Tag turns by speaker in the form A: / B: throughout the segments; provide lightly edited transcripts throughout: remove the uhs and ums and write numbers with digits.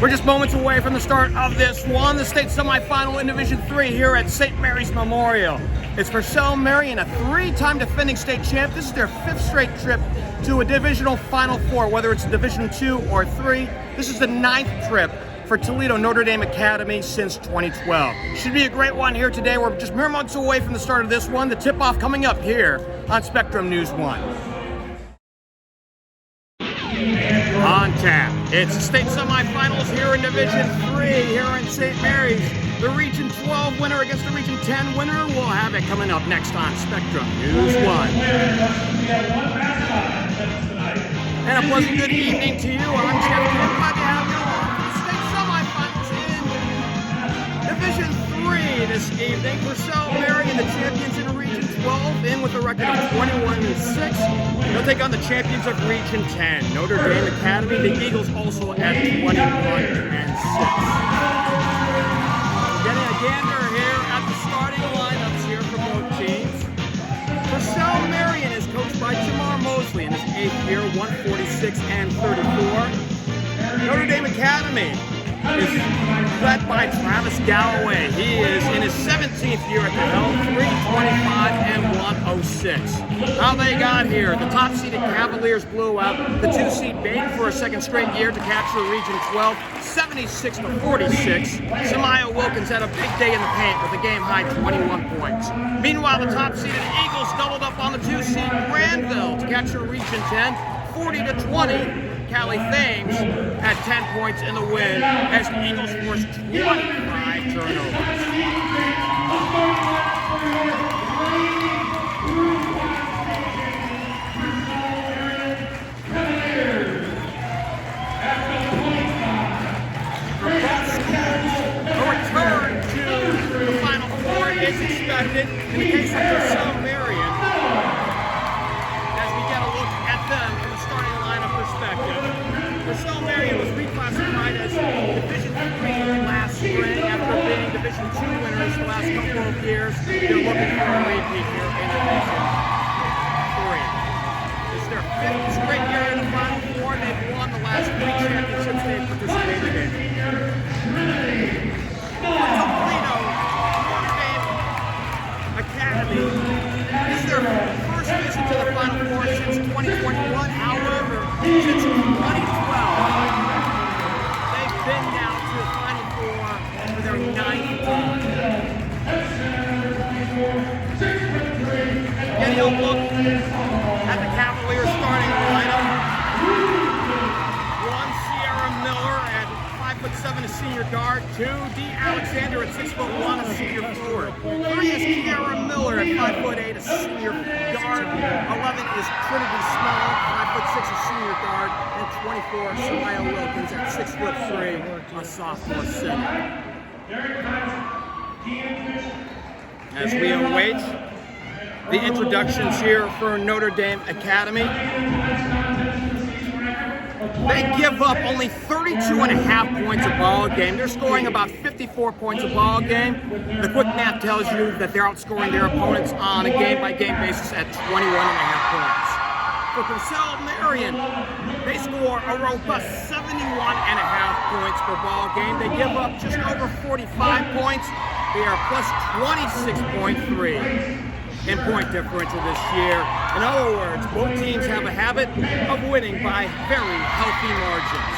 A: We're just moments away from the start of this one, the state semifinal in Division III here at St. Mary's Memorial. It's Purcell Marian, a three-time defending state champ. This is their fifth straight trip to a divisional Final Four, whether it's Division II or III. This is the ninth trip for Toledo Notre Dame Academy since 2012. Should be a great one here today. We're just mere months away from the start of this one. The tip-off coming up here on Spectrum News 1. On tap, it's the state semifinals here in Division III here in St. Mary's. The Region 12 winner against the Region 10 winner. We'll have it coming up next on Spectrum News 1. And a pleasant good evening to you. I'm Geoff Kim. Glad to have you along for the state semifinals in Division 3 this evening. Purcell Marian, the champions in Region 12, in with a record of 21-6. They'll take on the champions of Region 10, Notre Dame Academy. The Eagles also at 21-6. Getting a gander here at the starting lineups here for both teams. Purcell Marian is coached by Jamar Mosley in his 8th year, 146-34. Notre Dame Academy is led by Travis Galloway. He is in his 17th year at the helm, 325-106. How they got here: the top-seeded Cavaliers blew out the 2-seed Baden for a second straight year to capture Region 12, 76-46. Samaya Wilkins had a big day in the paint with a game-high 21 points. Meanwhile, the top-seeded Eagles doubled up on the 2-seed Granville to capture Region 10, 40-20. Callie Thames had 10 points in the win as the Eagles forced 25 turnovers. For both schools, a return to the Final Four is expected. In the case of Purcell Marian, as we get a look at them from the starting lineup perspective. Purcell Marian was reclassified as Division III last spring after being Division II winners the last couple of years. They're looking for a repeat here in Division III. This is their 5th straight year in the Final Four. They've won the last 3 championships they've participated in. Toledo Notre Dame Academy is their first visit to the Final Four since 2021. However, since 2012, they've been down to the Final Four for their 9th time. Getting a look at the Cavaliers starting lineup. 1, Sierra Miller at 5'7", a senior guard. 2, Dee Alexander at 6'1", a senior forward. 3 is Sierra Miller at 5'8", a senior guard. 11 is Trinity Small, 5'6", a senior guard. And 24, Samaya Wilkins at 6'3", a sophomore center. As we await the introductions here for Notre Dame Academy, they give up only 32.5 points a ball game. They're scoring about 54 points a ball game. The quick math tells you that they're outscoring their opponents on a game-by-game basis at 21.5 points. For Purcell Marian, they score a robust 71.5 points per ball game. They give up just over 45 points. They are plus 26.3 in point differential this year. In other words, both teams have a habit of winning by very healthy margins.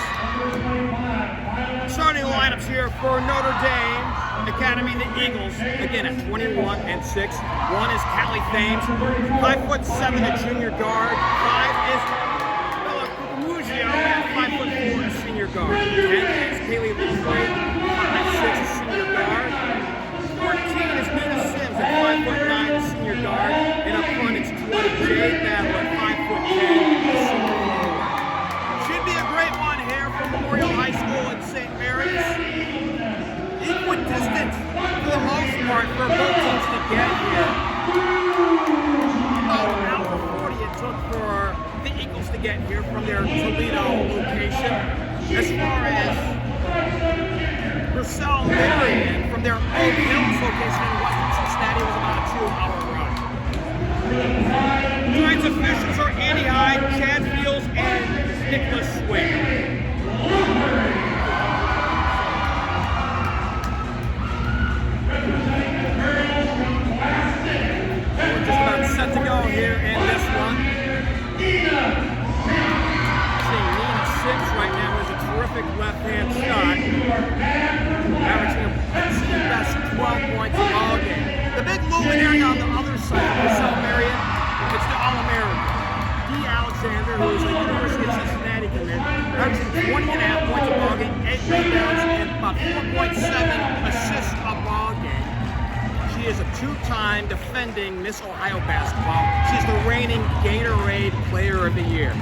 A: Starting lineups here for Notre Dame Academy, the Eagles, again at 21-6. 1 is Callie Thames, 5'7", a junior guard. 5 is Bella Cucumugio at 5'4", a senior guard. 10 is Kaylee Lindsley, 5'6", a senior guard. 14 is Nina Sims at 5'9", a senior guard. And up front it's 20 Jade Battle at 5'10", a senior forward. Should be a great one here from Memorial High School in St. Mary's. Equidistant for the most part for both teams to get here. About an hour 40 it took for the Eagles to get here from their Toledo location. As far as Purcell Marian from their Oak Hills location in western Cincinnati was about a 2-hour run. Tonight's officials are Andy Hyde, Chad Fields, and Nicholas Swing. perfect left-hand shot, averaging a team best 12 points a ball game. The big luminary on the other side of Purcell Marian, it's the All-American, Dee Alexander, who is a University of Cincinnati commit, averaging 20.5 points a ball game, 8 rebounds, and about 4.7 assists a ball game. She is a two-time defending Miss Ohio basketball. She's the reigning Gatorade Player of the Year.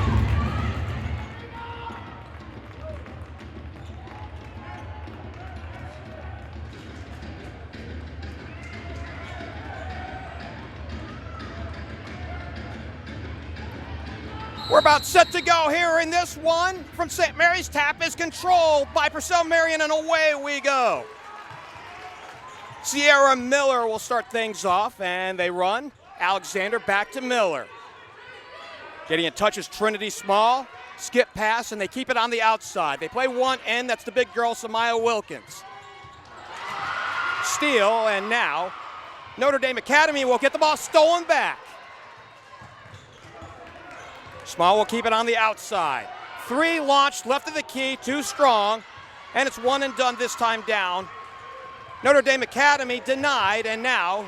A: We're about set to go here in this one from St. Mary's. Tap is controlled by Purcell Marian, and away we go. Sierra Miller will start things off, and they run. Alexander back to Miller. Getting in touch is Trinity Small. Skip pass, and they keep it on the outside. They play one end. That's the big girl, Samaya Wilkins. Steal, and now Notre Dame Academy will get the ball stolen back. Small will keep it on the outside. Three launched, left of the key, too strong, and it's one and done this time down. Notre Dame Academy denied, and now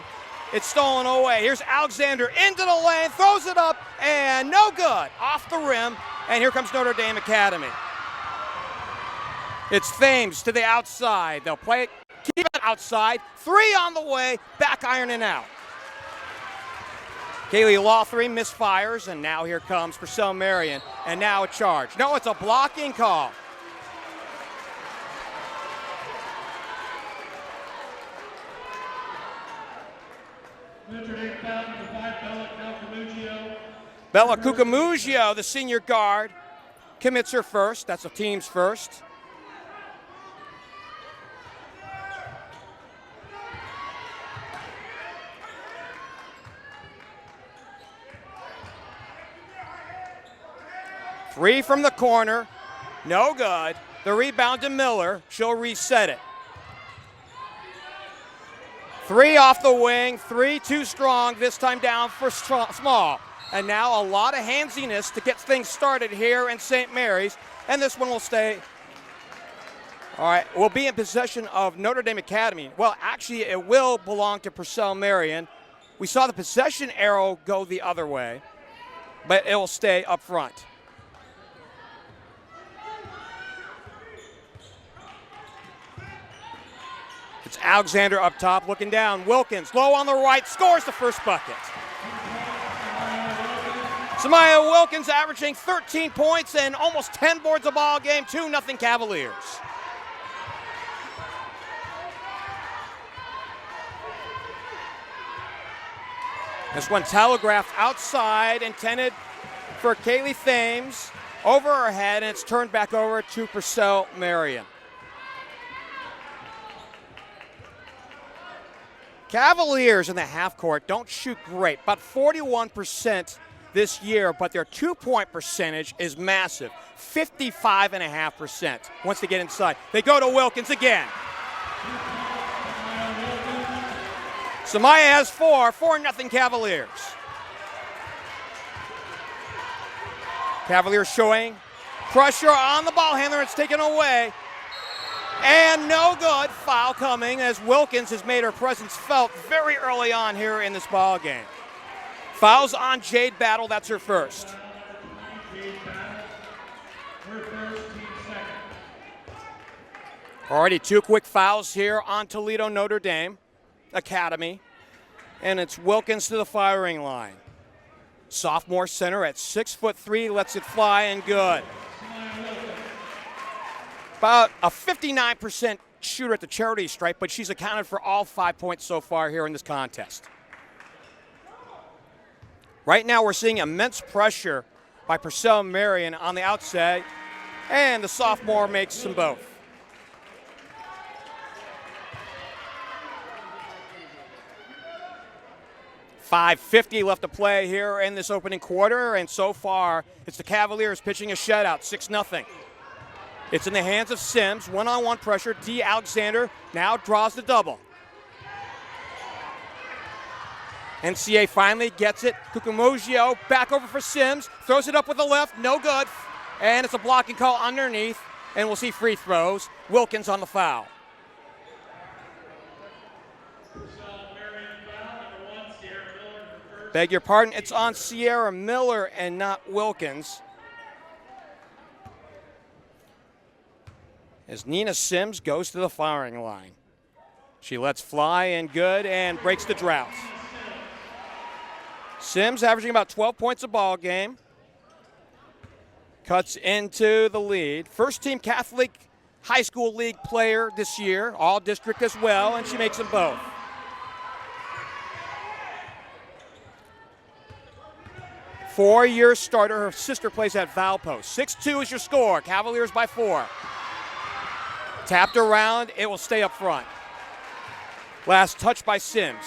A: it's stolen away. Here's Alexander into the lane, throws it up, and no good. Off the rim, and here comes Notre Dame Academy. It's Thames to the outside. They'll play it, keep it outside. Three on the way, back iron and out. Kaylee Lawthree misfires, and now here comes Purcell Marian, and now a charge. No, it's a blocking call.
B: Notre Dame foul number 5,
A: Bella Cucamugio, the senior guard, commits her first. That's the team's first. Three from the corner, no good. The rebound to Miller, she'll reset it. Three off the wing, three too strong, this time down for Small. And now a lot of handsiness to get things started here in St. Mary's, and this one will stay. All right, we'll be in possession of Notre Dame Academy. Well, actually, it will belong to Purcell Marian. We saw the possession arrow go the other way, but it will stay up front. It's Alexander up top, looking down. Wilkins, low on the right, scores the first bucket. Samaya Wilkins averaging 13 points and almost 10 boards a ball game, 2-0 Cavaliers. This one telegraphed outside, intended for Kaylee Thames, over her head, and it's turned back over to Purcell Marian. Cavaliers in the half court don't shoot great, about 41% this year, but their two-point percentage is massive, 55.5% once they get inside. They go to Wilkins again. Samaya has 4-0 Cavaliers. Cavaliers showing pressure on the ball handler, it's taken away. And no good. Foul coming as Wilkins has made her presence felt very early on here in this ball game. Fouls on Jade Battle. That's her first. Already two quick fouls here on Toledo Notre Dame Academy. And it's Wilkins to the firing line. Sophomore center at 6'3", lets it fly and good. About a 59% shooter at the charity stripe, but she's accounted for all 5 points so far here in this contest. Right now we're seeing immense pressure by Purcell Marian on the outside, and the sophomore makes them both. .550 left to play here in this opening quarter, and so far it's the Cavaliers pitching a shutout, 6-0. It's in the hands of Sims, one-on-one pressure. Dee Alexander now draws the double. NCA finally gets it. Cucamugio back over for Sims, throws it up with the left, no good. And it's a blocking call underneath, and we'll see free throws. Wilkins on the foul. Beg your pardon, it's on Sierra Miller and not Wilkins. As Nina Sims goes to the firing line. She lets fly and good and breaks the drought. Sims averaging about 12 points a ball game. Cuts into the lead. First team Catholic High School League player this year, all district as well, and she makes them both. Four-year starter. Her sister plays at Valpo. 6-2 is your score. Cavaliers by 4. Tapped around. It will stay up front. Last touch by Sims.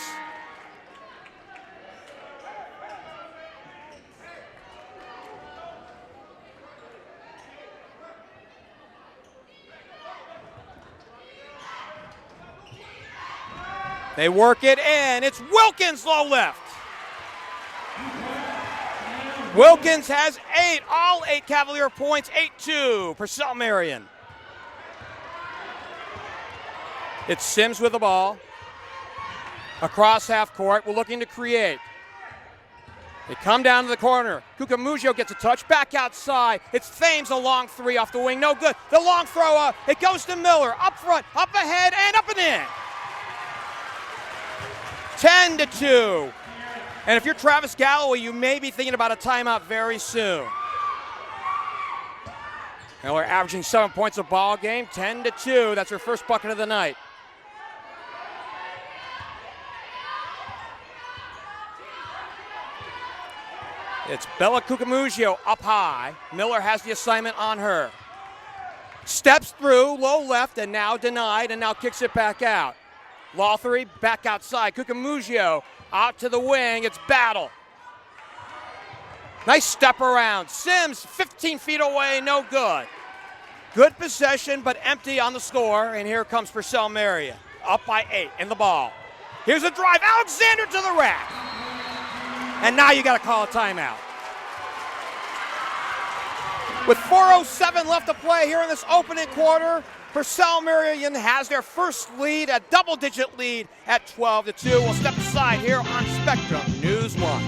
A: They work it in. It's Wilkins low left. Wilkins has 8, all 8 Cavalier points, 8-2, Purcell Marian. It's Sims with the ball. Across half court, we're looking to create. They come down to the corner. Cucamugio gets a touch, back outside. It's Thames, a long 3 off the wing, no good. The long throw up, it goes to Miller, up front, up ahead, and up and in. 10-2. And if you're Travis Galloway, you may be thinking about a timeout very soon. Miller averaging 7 points a ball game, 10-2. That's her first bucket of the night. It's Bella Cucamugio up high. Miller has the assignment on her. Steps through, low left, and now denied, and now kicks it back out. Lothery back outside. Cucamugio out to the wing. It's Battle. Nice step around. Sims 15 feet away, no good. Good possession, but empty on the score. And here comes Purcell Marian. Up by 8 in the ball. Here's a drive. Alexander to the rack. And now you got to call a timeout. With 4:07 left to play here in this opening quarter, Purcell Marian has their first lead, a double-digit lead at 12-2. We'll step aside here on Spectrum News 1.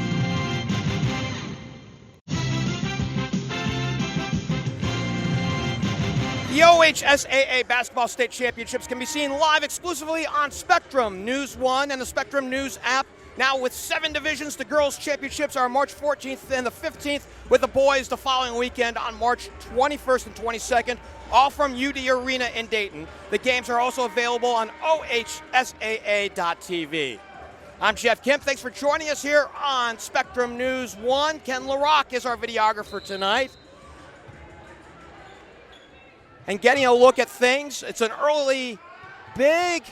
A: The OHSAA Basketball State Championships can be seen live exclusively on Spectrum News 1 and the Spectrum News app. Now with 7 divisions, the girls' championships are March 14th and the 15th, with the boys the following weekend on March 21st and 22nd, all from UD Arena in Dayton. The games are also available on OHSAA.tv. I'm Geoff Kim. Thanks for joining us here on Spectrum News 1. Ken LaRock is our videographer tonight. And getting a look at things, it's an early, big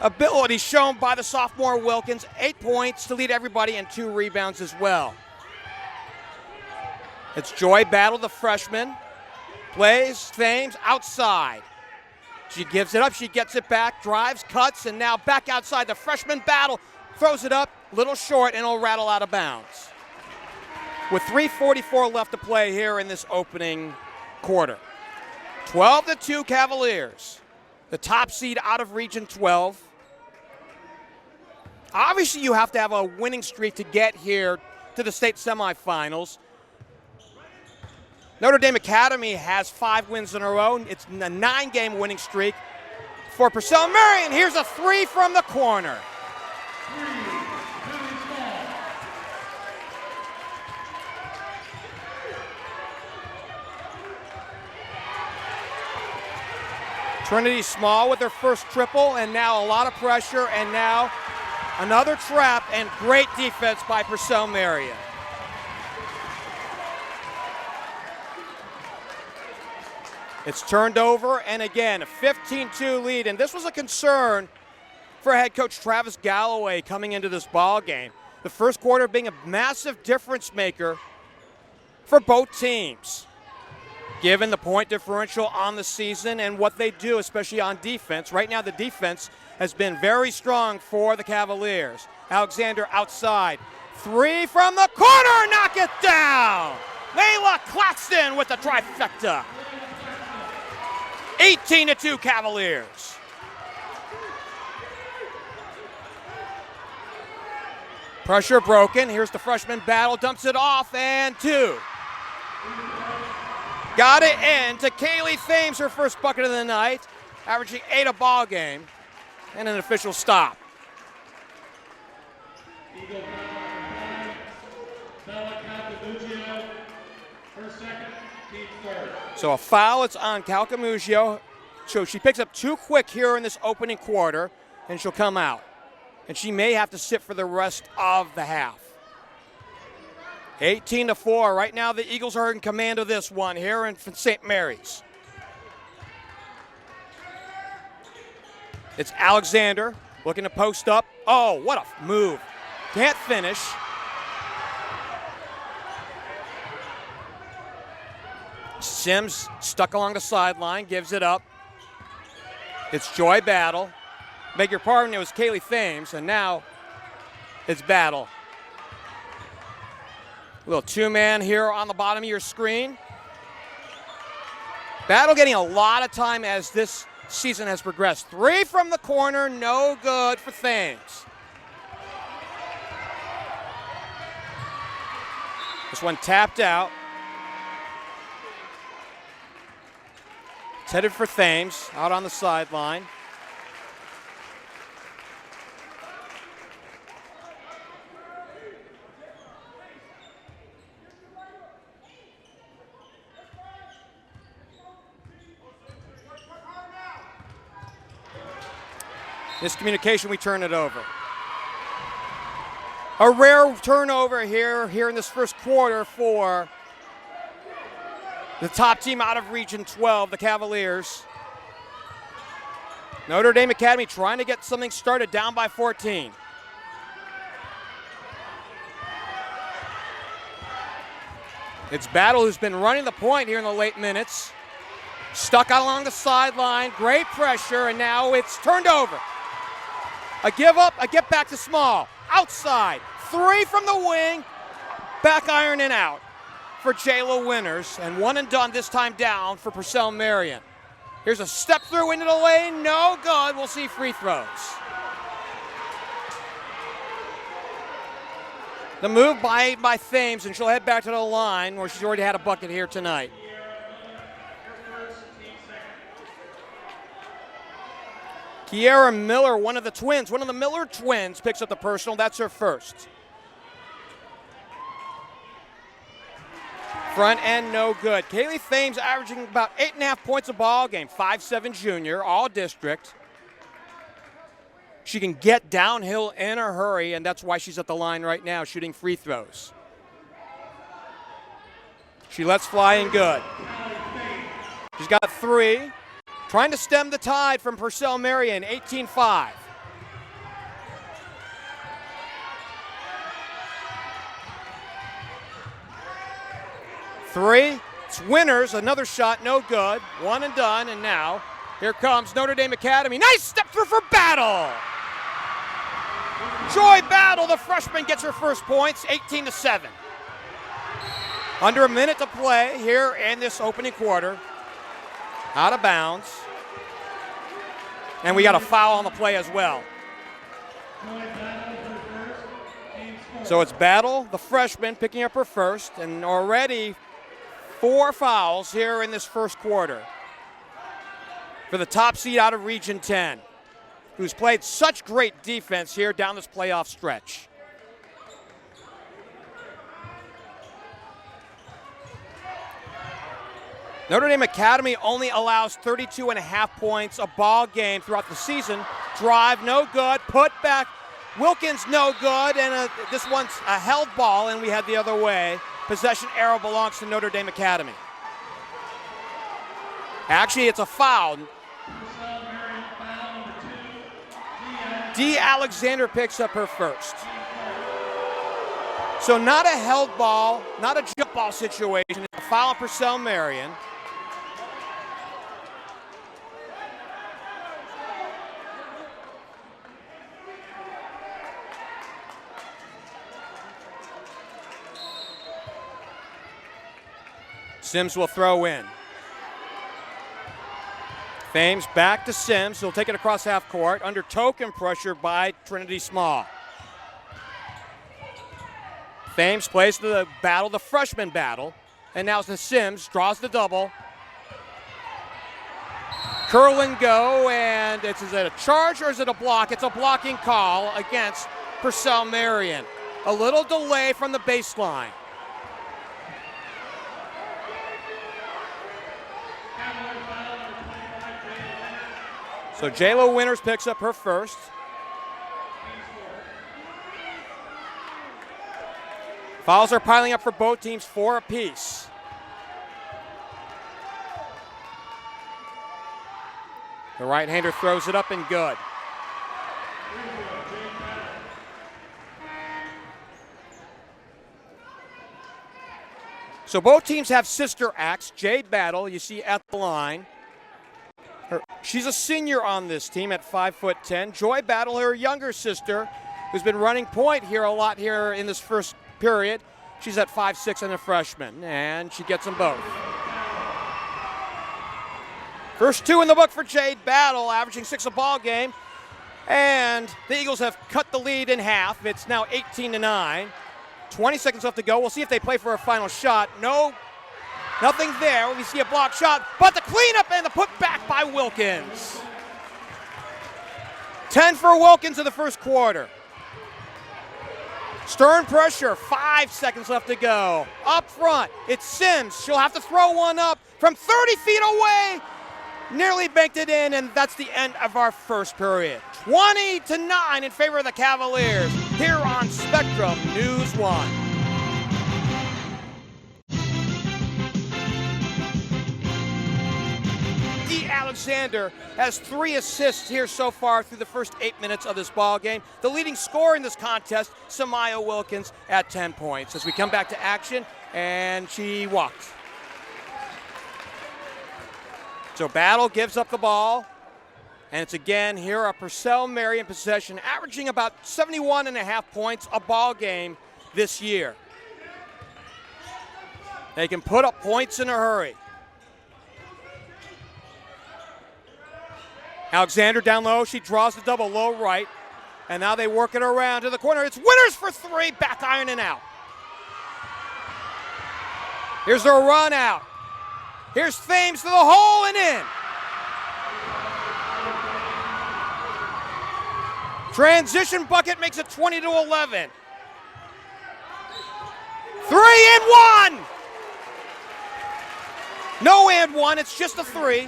A: ability shown by the sophomore Wilkins. 8 points to lead everybody and 2 rebounds as well. It's Joy Battle, the freshman. Plays Thames outside. She gives it up, she gets it back, drives, cuts, and now back outside. The freshman Battle throws it up, little short, and it'll rattle out of bounds. With 3:44 left to play here in this opening quarter. 12-2 Cavaliers. The top seed out of Region 12. Obviously, you have to have a winning streak to get here to the state semifinals. Notre Dame Academy has 5 wins in a row. It's a 9-game winning streak for Purcell Marian. Here's a 3 from the corner. Trinity Small with their first triple, and now a lot of pressure, and now another trap, and great defense by Purcell Marian. It's turned over, and again, a 15-2 lead, and this was a concern for head coach Travis Galloway coming into this ball game. The first quarter being a massive difference maker for both teams, given the point differential on the season and what they do, especially on defense. Right now, the defense has been very strong for the Cavaliers. Alexander outside. 3 from the corner, knock it down! Layla Claxton with the trifecta. 18-2 Cavaliers. Pressure broken. Here's the freshman battle. Dumps it off and 2. Got it in to Kaylee Thames, her first bucket of the night, averaging 8 a ball game, and an official stop. So a foul, it's on Calcamugio. So she picks up 2 quick here in this opening quarter, and she'll come out. And she may have to sit for the rest of the half. 18-4. Right now the Eagles are in command of this one here in St. Mary's. It's Alexander looking to post up. Oh, what a move. Can't finish. Sims stuck along the sideline, gives it up. It's Joy Battle. Beg your pardon, it was Kaylee Thames, and now it's Battle. A little 2-man here on the bottom of your screen. Battle getting a lot of time as this season has progressed. 3 from the corner, no good for Thames. This one tapped out. It's headed for Thames, out on the sideline. Miscommunication, we turn it over. A rare turnover here in this first quarter for the top team out of Region 12, the Cavaliers. Notre Dame Academy trying to get something started, down by 14. It's Battle who's been running the point here in the late minutes. Stuck out along the sideline, great pressure, and now it's turned over. A give up, a get back to Small. Outside, 3 from the wing, back iron and out for Jayla Winters, and 1 and done this time down for Purcell Marian. Here's a step through into the lane, no good. We'll see free throws. The move by Thames, and she'll head back to the line where she's already had a bucket here tonight. Kiera Miller, one of the Miller twins, picks up the personal. That's her first. Front end, no good. Kaylee Thames averaging about 8.5 points a ball game. 5'7" junior, all district. She can get downhill in a hurry, and that's why she's at the line right now, shooting free throws. She lets fly and good. She's got 3. Trying to stem the tide from Purcell Marian, 18-5. Three, it's Winters, another shot, no good. 1 and done, and now here comes Notre Dame Academy. Nice step through for Battle. Joy Battle, the freshman, gets her first points, 18-7. Under a minute to play here in this opening quarter. Out of bounds. And we got a foul on the play as well. So it's Battle, the freshman, picking up her first, and already 4 fouls here in this first quarter for the top seed out of Region 10, who's played such great defense here down this playoff stretch. Notre Dame Academy only allows 32.5 points a ball game throughout the season. Drive, no good. Put back, Wilkins, no good. And this one's a held ball, and we head the other way. Possession arrow belongs to Notre Dame Academy. Actually, it's a foul. Dee Alexander picks up her first. So not a held ball, not a jump ball situation. It's a foul on Purcell Marian. Sims will throw in. Thames back to Sims. He'll take it across half court under token pressure by Trinity Small. Thames plays to the battle, the freshman battle. And now it's the Sims, draws the double. Curl and go, and is it a charge or is it a block? It's a blocking call against Purcell Marian. A little delay from the baseline. So J-Lo Winters picks up her first. Fouls are piling up for both teams, 4 apiece. The right-hander throws it up and good. So both teams have sister acts. Jade Battle, you see at the line. She's a senior on this team at 5'10". Joy Battle, her younger sister, who's been running point here a lot here in this first period. She's at 5'6" and a freshman, and she gets them both. First 2 in the book for Jade Battle, averaging 6 a ball game. And the Eagles have cut the lead in half. It's now 18-9. 20 seconds left to go. We'll see if they play for a final shot. No, nothing there. We see a block shot, but the cleanup and the putback by Wilkins. 10 for Wilkins in the first quarter. Stern pressure, 5 seconds left to go. Up front, it's Sims. She'll have to throw one up from 30 feet away. Nearly banked it in, and that's the end of our first period. 20-9 in favor of the Cavaliers here on Spectrum News 1. Dee Alexander has 3 assists here so far through the first 8 minutes of this ball game. The leading scorer in this contest, Samaya Wilkins, at 10 points. As we come back to action, and she walked. So Battle gives up the ball, and it's again here a Purcell Marian possession, averaging about 71.5 points a ball game this year. They can put up points in a hurry. Alexander down low, she draws the double low right, and now they work it around to the corner. It's Winters for 3, back iron and out. Here's their run out. Here's Thames to the hole and in. Transition bucket makes it 20-11. 3 and 1. No and 1, it's just a 3.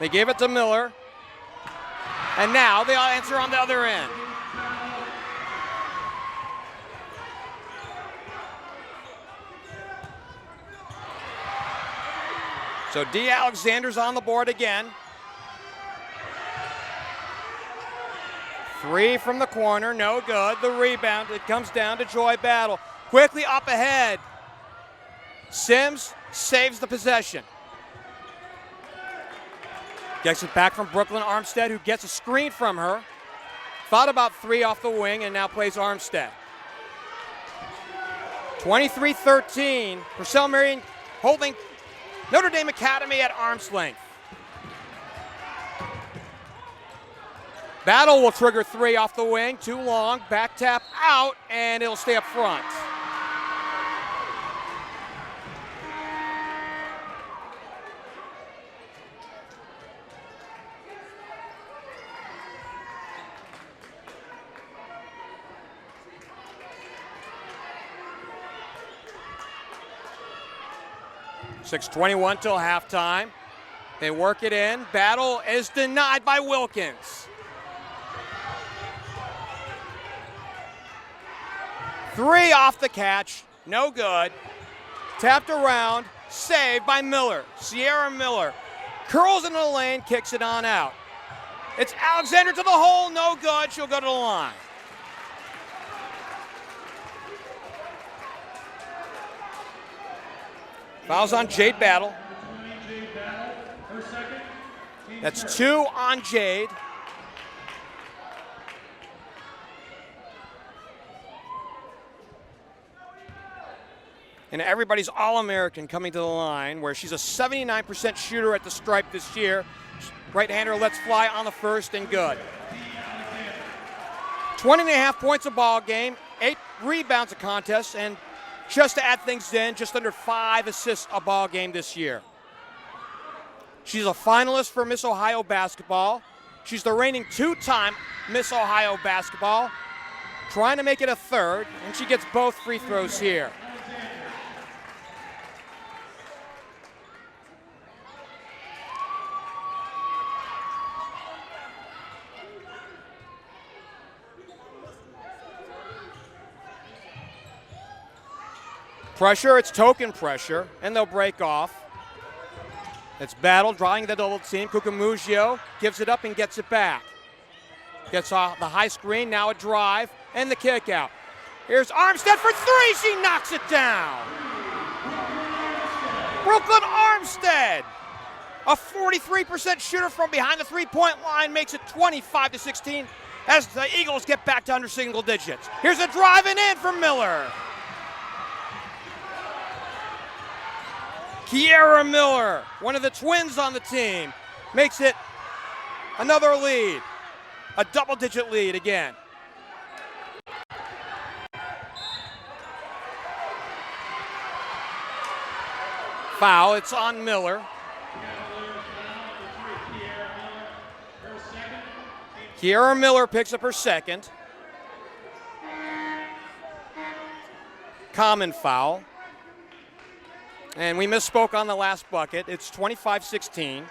A: They gave it to Miller. And now they'll answer on the other end. So Dee Alexander's on the board again. 3 from the corner, no good. The rebound, it comes down to Joy Battle. Quickly up ahead. Sims saves the possession. Gets it back from Brooklyn Armstead, who gets a screen from her. Thought about 3 off the wing and now plays Armstead. 23-13. Purcell Marian holding Notre Dame Academy at arm's length. Battle will trigger 3 off the wing. Too long. Back tap out, and it'll stay up front. .6:21 till halftime. They work it in. Battle is denied by Wilkins. 3 off the catch. No good. Tapped around. Saved by Miller. Sierra Miller curls into the lane, kicks it on out. It's Alexander to the hole. No good. She'll go to the line. Fouls on Jade Battle. That's 2 on Jade. And everybody's All-American coming to the line, where she's a 79% shooter at the stripe this year. Right-hander lets fly on the first and good. 20.5 points a ball game, 8 rebounds a contest, and just to add things in, just under 5 assists a ball game this year. She's a finalist for Miss Ohio basketball. She's the reigning 2-time Miss Ohio basketball, trying to make it a third, and she gets both free throws here. Pressure, it's token pressure, and they'll break off. It's Battle drawing the double team. Cucumugio gives it up and gets it back. Gets off the high screen, now a drive, and the kick out. Here's Armstead for 3, she knocks it down. Brooklyn Armstead, a 43% shooter from behind the three-point line, makes it 25-16 as the Eagles get back to under single digits. Here's a driving in for Miller. Kiera Miller, one of the twins on the team, makes it another lead, a double-digit lead again. Foul, it's on Miller. Kiera Miller picks up her second. Common foul. And we misspoke on the last bucket. It's 25-16.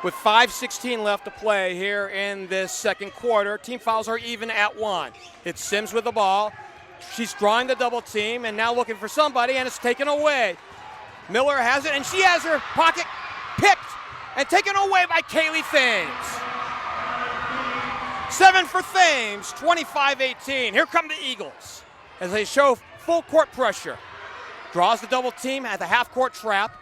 A: With 5:16 left to play here in this second quarter, team fouls are even at 1. It's Sims with the ball. She's drawing the double team and now looking for somebody, and it's taken away. Miller has it, and she has her pocket picked and taken away by Kaylee Thames. 7 for Thames, 25-18. Here come the Eagles as they show full court pressure. Draws the double team at the half-court trap.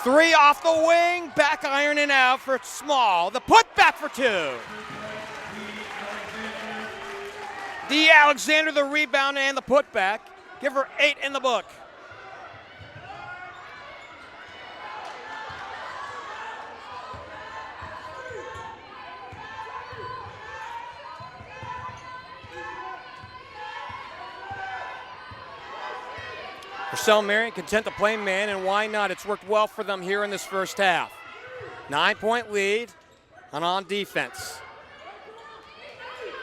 A: 3 off the wing, back ironing out for Small. The putback for 2. Dee Alexander, the rebound and the putback. Give her 8 in the book. Purcell Marian content to play man, and why not? It's worked well for them here in this first half. 9-point lead and on defense.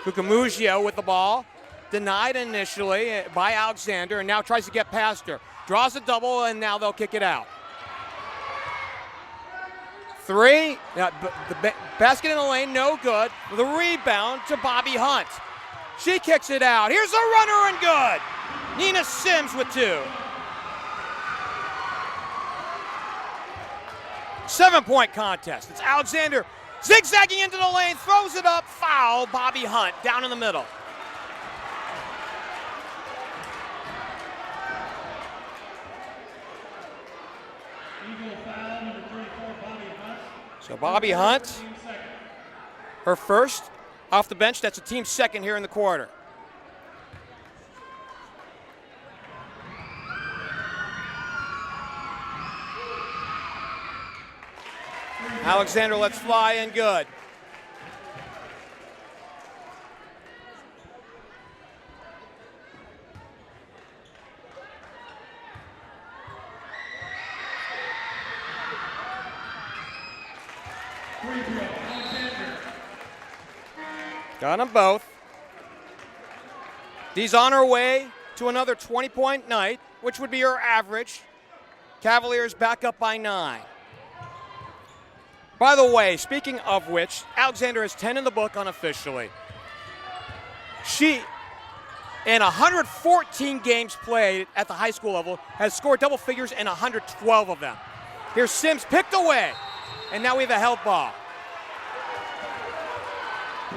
A: Cucumugio with the ball. Denied initially by Alexander, and now tries to get past her. Draws a double, and now they'll kick it out. 3, the basket in the lane, no good. The rebound to Bobby Hunt. She kicks it out. Here's a runner and good. Nina Sims with 2. 7-point contest. It's Alexander zigzagging into the lane, throws it up, foul, Bobby Hunt down in the middle.
B: Eagle foul, number 34, Bobby Hunt.
A: So Bobby Hunt, her first off the bench. That's a team second here in the quarter. Alexander lets fly and good. Got them both. Dee's on her way to another 20-point night, which would be her average. Cavaliers back up by 9. By the way, speaking of which, Alexander has 10 in the book unofficially. She, in 114 games played at the high school level, has scored double figures in 112 of them. Here's Sims picked away, and now we have a help ball.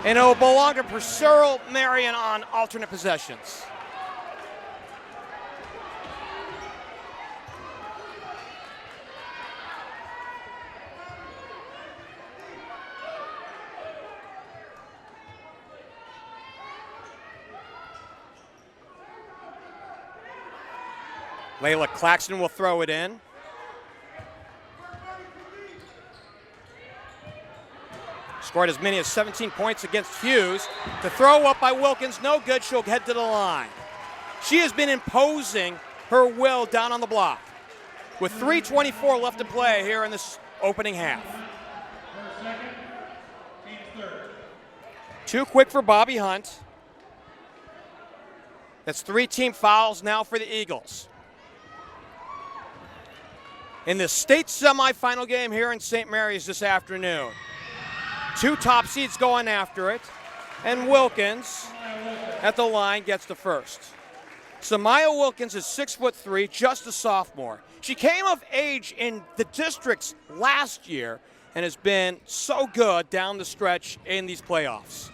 A: And it will belong to Purcell Marian on alternate possessions. Layla Claxton will throw it in. Scored as many as 17 points against Hughes. The throw up by Wilkins, no good. She'll head to the line. She has been imposing her will down on the block. With 3:24 left to play here in this opening half. Too quick for Bobby Hunt. That's 3 team fouls now for the Eagles. In the state semifinal game here in St. Mary's this afternoon. 2 top seeds going after it, and Wilkins at the line gets the first. Samaya Wilkins is 6'3", just a sophomore. She came of age in the districts last year and has been so good down the stretch in these playoffs.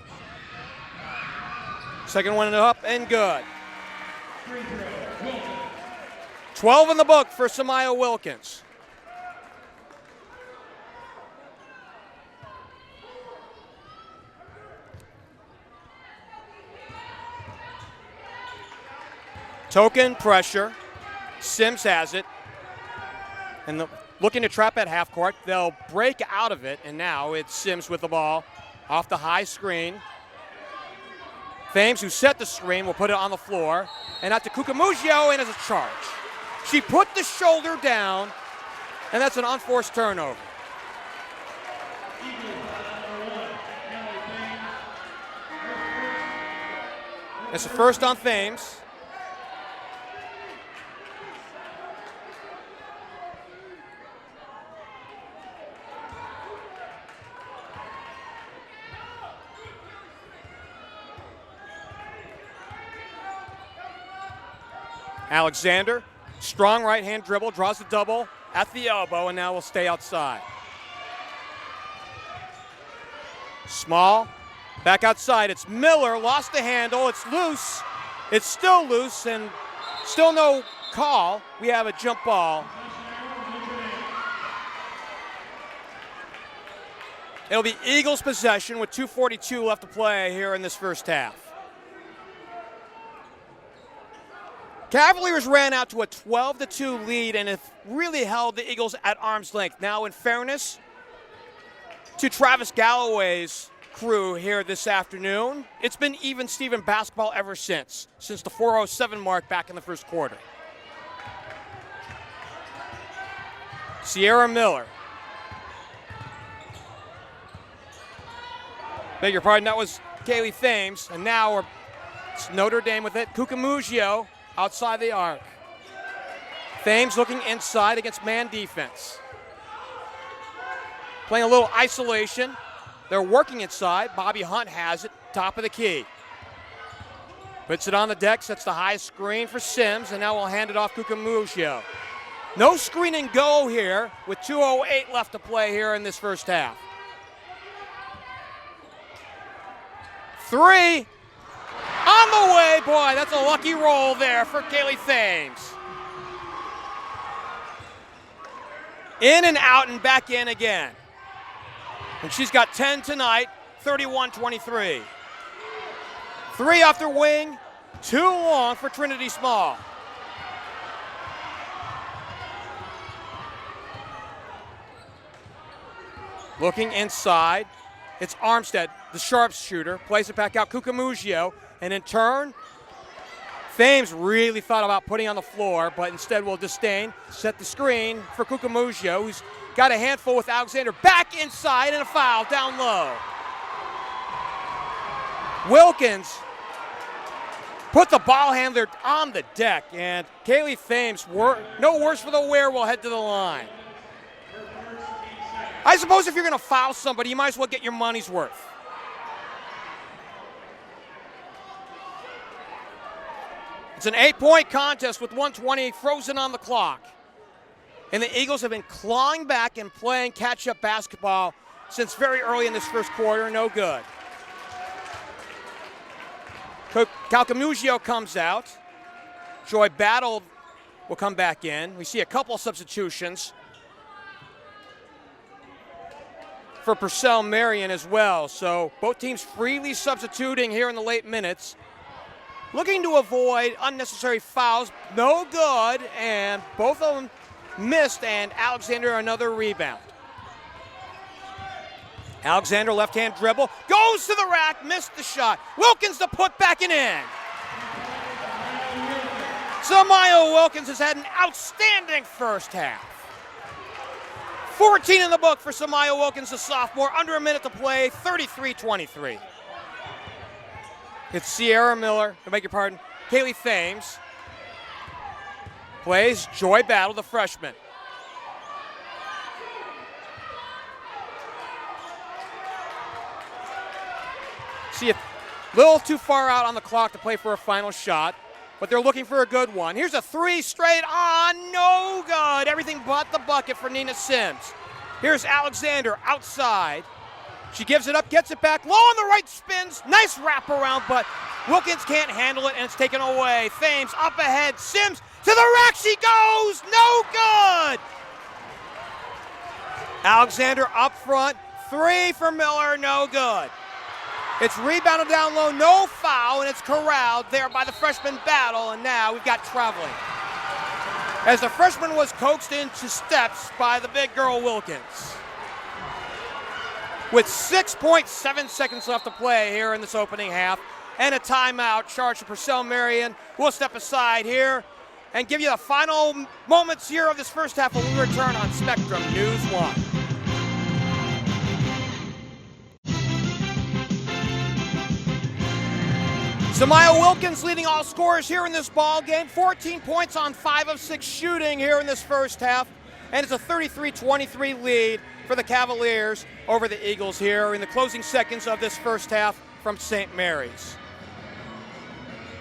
A: Second one up and good. 12 in the book for Samaya Wilkins. Token pressure. Sims has it. And looking to trap at half court. They'll break out of it, and now it's Sims with the ball off the high screen. Thames, who set the screen, will put it on the floor. And out to Cucamugio, and as a charge. She put the shoulder down, and that's an unforced turnover. It's the first on Thames. Alexander, strong right-hand dribble, draws the double at the elbow, and now will stay outside. Small, back outside. It's Miller, lost the handle. It's loose. It's still loose, and still no call. We have a jump ball. It'll be Eagles' possession with 2:42 left to play here in this first half. Cavaliers ran out to a 12-2 lead and have really held the Eagles at arm's length. Now, in fairness to Travis Galloway's crew here this afternoon, it's been even Steven basketball ever since the 4:07 mark back in the first quarter. Sierra Miller. Beg your pardon, that was Kaylee Thames, and now it's Notre Dame with it. Cucamugio outside the arc. Thames looking inside against man defense. Playing a little isolation. They're working inside. Bobby Hunt has it, top of the key. Puts it on the deck, sets the high screen for Sims, and now we'll hand it off Cucamugio. No screen and go here with 2:08 left to play here in this first half. 3. On the way, boy, that's a lucky roll there for Kaylee Thames. In and out and back in again. And she's got 10 tonight, 31-23. 3 off their wing, 2 long for Trinity Small. Looking inside, it's Armstead, the sharpshooter, plays it back out, Cucamugio. And in turn, Thames really thought about putting on the floor, but instead will disdain, set the screen for Cucamugio, who's got a handful with Alexander. Back inside and a foul down low. Wilkins put the ball handler on the deck, and Kaylee Thames, no worse for the wear, will head to the line. I suppose if you're going to foul somebody, you might as well get your money's worth. It's an 8-point contest with 1:20 frozen on the clock. And the Eagles have been clawing back and playing catch-up basketball since very early in this first quarter. No good. Cucamugio comes out. Joy Battle will come back in. We see a couple substitutions for Purcell Marian as well. So both teams freely substituting here in the late minutes. looking to avoid unnecessary fouls. No good, and both of them missed, and Alexander another rebound. Alexander, left-hand dribble, goes to the rack, missed the shot. Wilkins to put back and in. Samaya Wilkins has had an outstanding first half. 14 in the book for Samaya Wilkins, the sophomore. Under a minute to play, 33-23. It's Kaylee Thames. Plays Joy Battle, the freshman. See, a little too far out on the clock to play for a final shot, but they're looking for a good one. Here's a three straight on, no good. Everything but the bucket for Nina Sims. Here's Alexander outside. She gives it up, gets it back, low on the right, spins, nice wraparound, but Wilkins can't handle it, and it's taken away. Thames up ahead, Sims to the rack, she goes, no good! Alexander up front, three for Miller, no good. It's rebounded down low, no foul, and it's corralled there by the freshman Battle, and now we've got traveling. As the freshman was coaxed into steps by the big girl Wilkins. With 6.7 seconds left to play here in this opening half, and a timeout charged to Purcell Marian. We'll step aside here and give you the final moments here of this first half when we return on Spectrum News 1. Samaya Wilkins leading all scorers here in this ball game. 14 points on 5 of 6 shooting here in this first half. And it's a 33-23 lead for the Cavaliers over the Eagles here in the closing seconds of this first half from St. Mary's.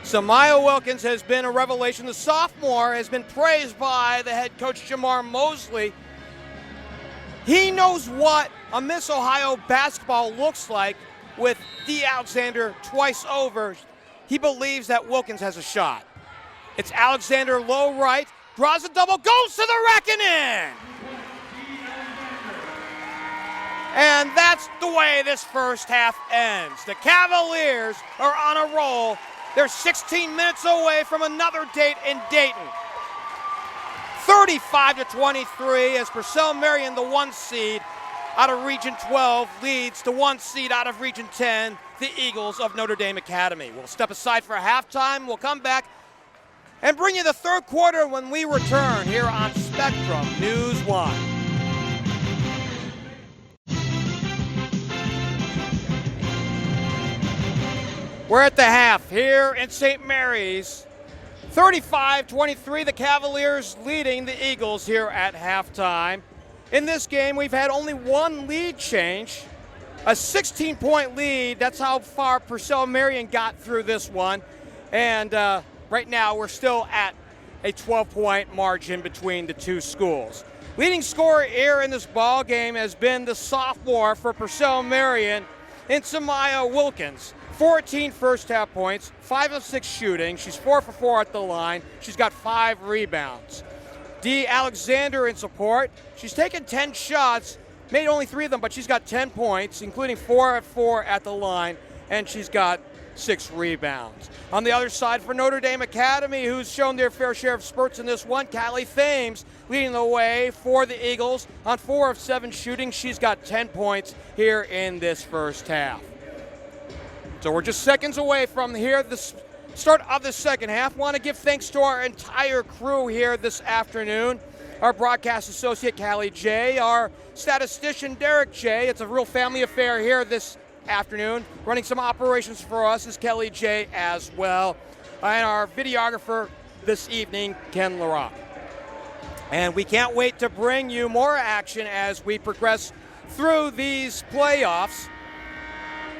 A: Samaya Wilkins has been a revelation. The sophomore has been praised by the head coach Jamar Mosley. He knows what a Miss Ohio basketball looks like with Dee Alexander twice over. He believes that Wilkins has a shot. It's Alexander low right, draws a double, goes to the rack and in. And that's the way this first half ends. The Cavaliers are on a roll. They're 16 minutes away from another date in Dayton. 35-23 as Purcell Marian, the 1 seed out of Region 12, leads the 1 seed out of Region 10, the Eagles of Notre Dame Academy. We'll step aside for halftime. We'll come back and bring you the third quarter when we return here on Spectrum News 1. We're at the half here in St. Mary's. 35-23, the Cavaliers leading the Eagles here at halftime. In this game, we've had only one lead change, a 16-point lead. That's how far Purcell Marian got through this one. And right now, we're still at a 12-point margin between the two schools. Leading scorer here in this ball game has been the sophomore for Purcell Marian in Samaya Wilkins. 14 first half points, 5 of 6 shooting. She's 4 for 4 at the line. She's got 5 rebounds. Dee Alexander in support. She's taken 10 shots, made only 3 of them, but she's got 10 points, including 4 of 4 at the line, and she's got 6 rebounds. On the other side for Notre Dame Academy, who's shown their fair share of spurts in this one, Callie Thames leading the way for the Eagles on 4 of 7 shooting. She's got 10 points here in this first half. So we're just seconds away from here, the start of the second half. Want to give thanks to our entire crew here this afternoon. Our broadcast associate, Callie J., our statistician, Derek J. It's a real family affair here this afternoon. Running some operations for us is Kelly J. as well. And our videographer this evening, Ken Larock. And we can't wait to bring you more action as we progress through these playoffs,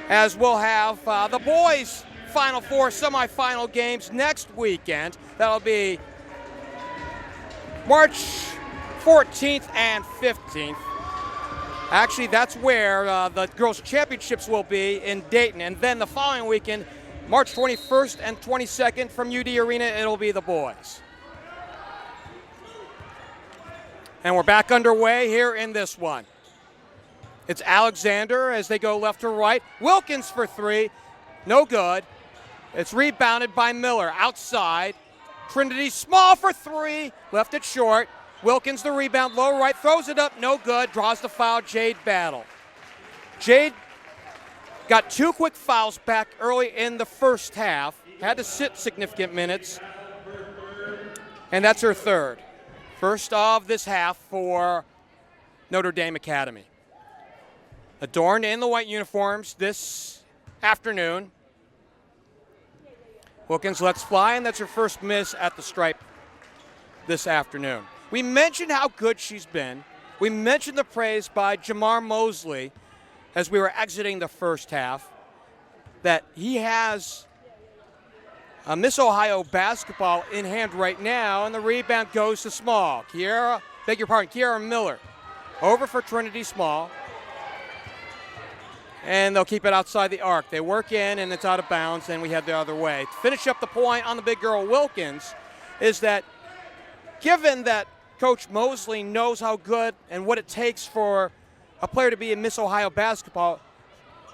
A: as we'll have the boys' Final Four semifinal games next weekend. That'll be March 14th and 15th. Actually, that's where the girls' championships will be in Dayton. And then the following weekend, March 21st and 22nd from UD Arena, it'll be the boys. And we're back underway here in this one. It's Alexander as they go left to right. Wilkins for 3, no good. It's rebounded by Miller. Outside. Trinity small for three. Left it short. Wilkins the rebound. Low right. Throws it up. No good. Draws the foul. Jade Battle. Jade got 2 quick fouls back early in the first half. Had to sit significant minutes. And that's her third. First of this half for Notre Dame Academy. Adorned in the white uniforms this afternoon. Wilkins lets fly, and that's her first miss at the stripe this afternoon. We mentioned how good she's been. We mentioned the praise by Jamar Mosley as we were exiting the first half, that he has a Miss Ohio basketball in hand right now, and the rebound goes to Small. Kiara Miller over for Trinity Small. And they'll keep it outside the arc. They work in, and it's out of bounds, and we head the other way. To finish up the point on the big girl Wilkins is that given that Coach Mosley knows how good and what it takes for a player to be in Miss Ohio basketball,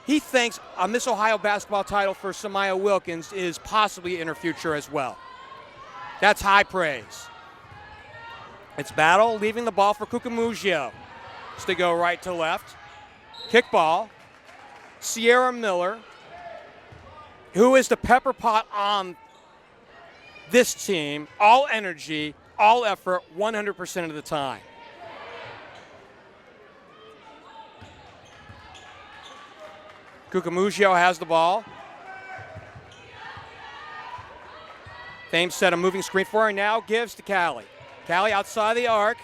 A: he thinks a Miss Ohio basketball title for Samaya Wilkins is possibly in her future as well. That's high praise. It's Battle leaving the ball for Cucumugio. It's to go right to left. Kick ball. Sierra Miller, who is the pepper pot on this team, all energy, all effort, 100% of the time. Cucumugio has the ball. Thames set a moving screen for her, now gives to Callie. Callie outside the arc.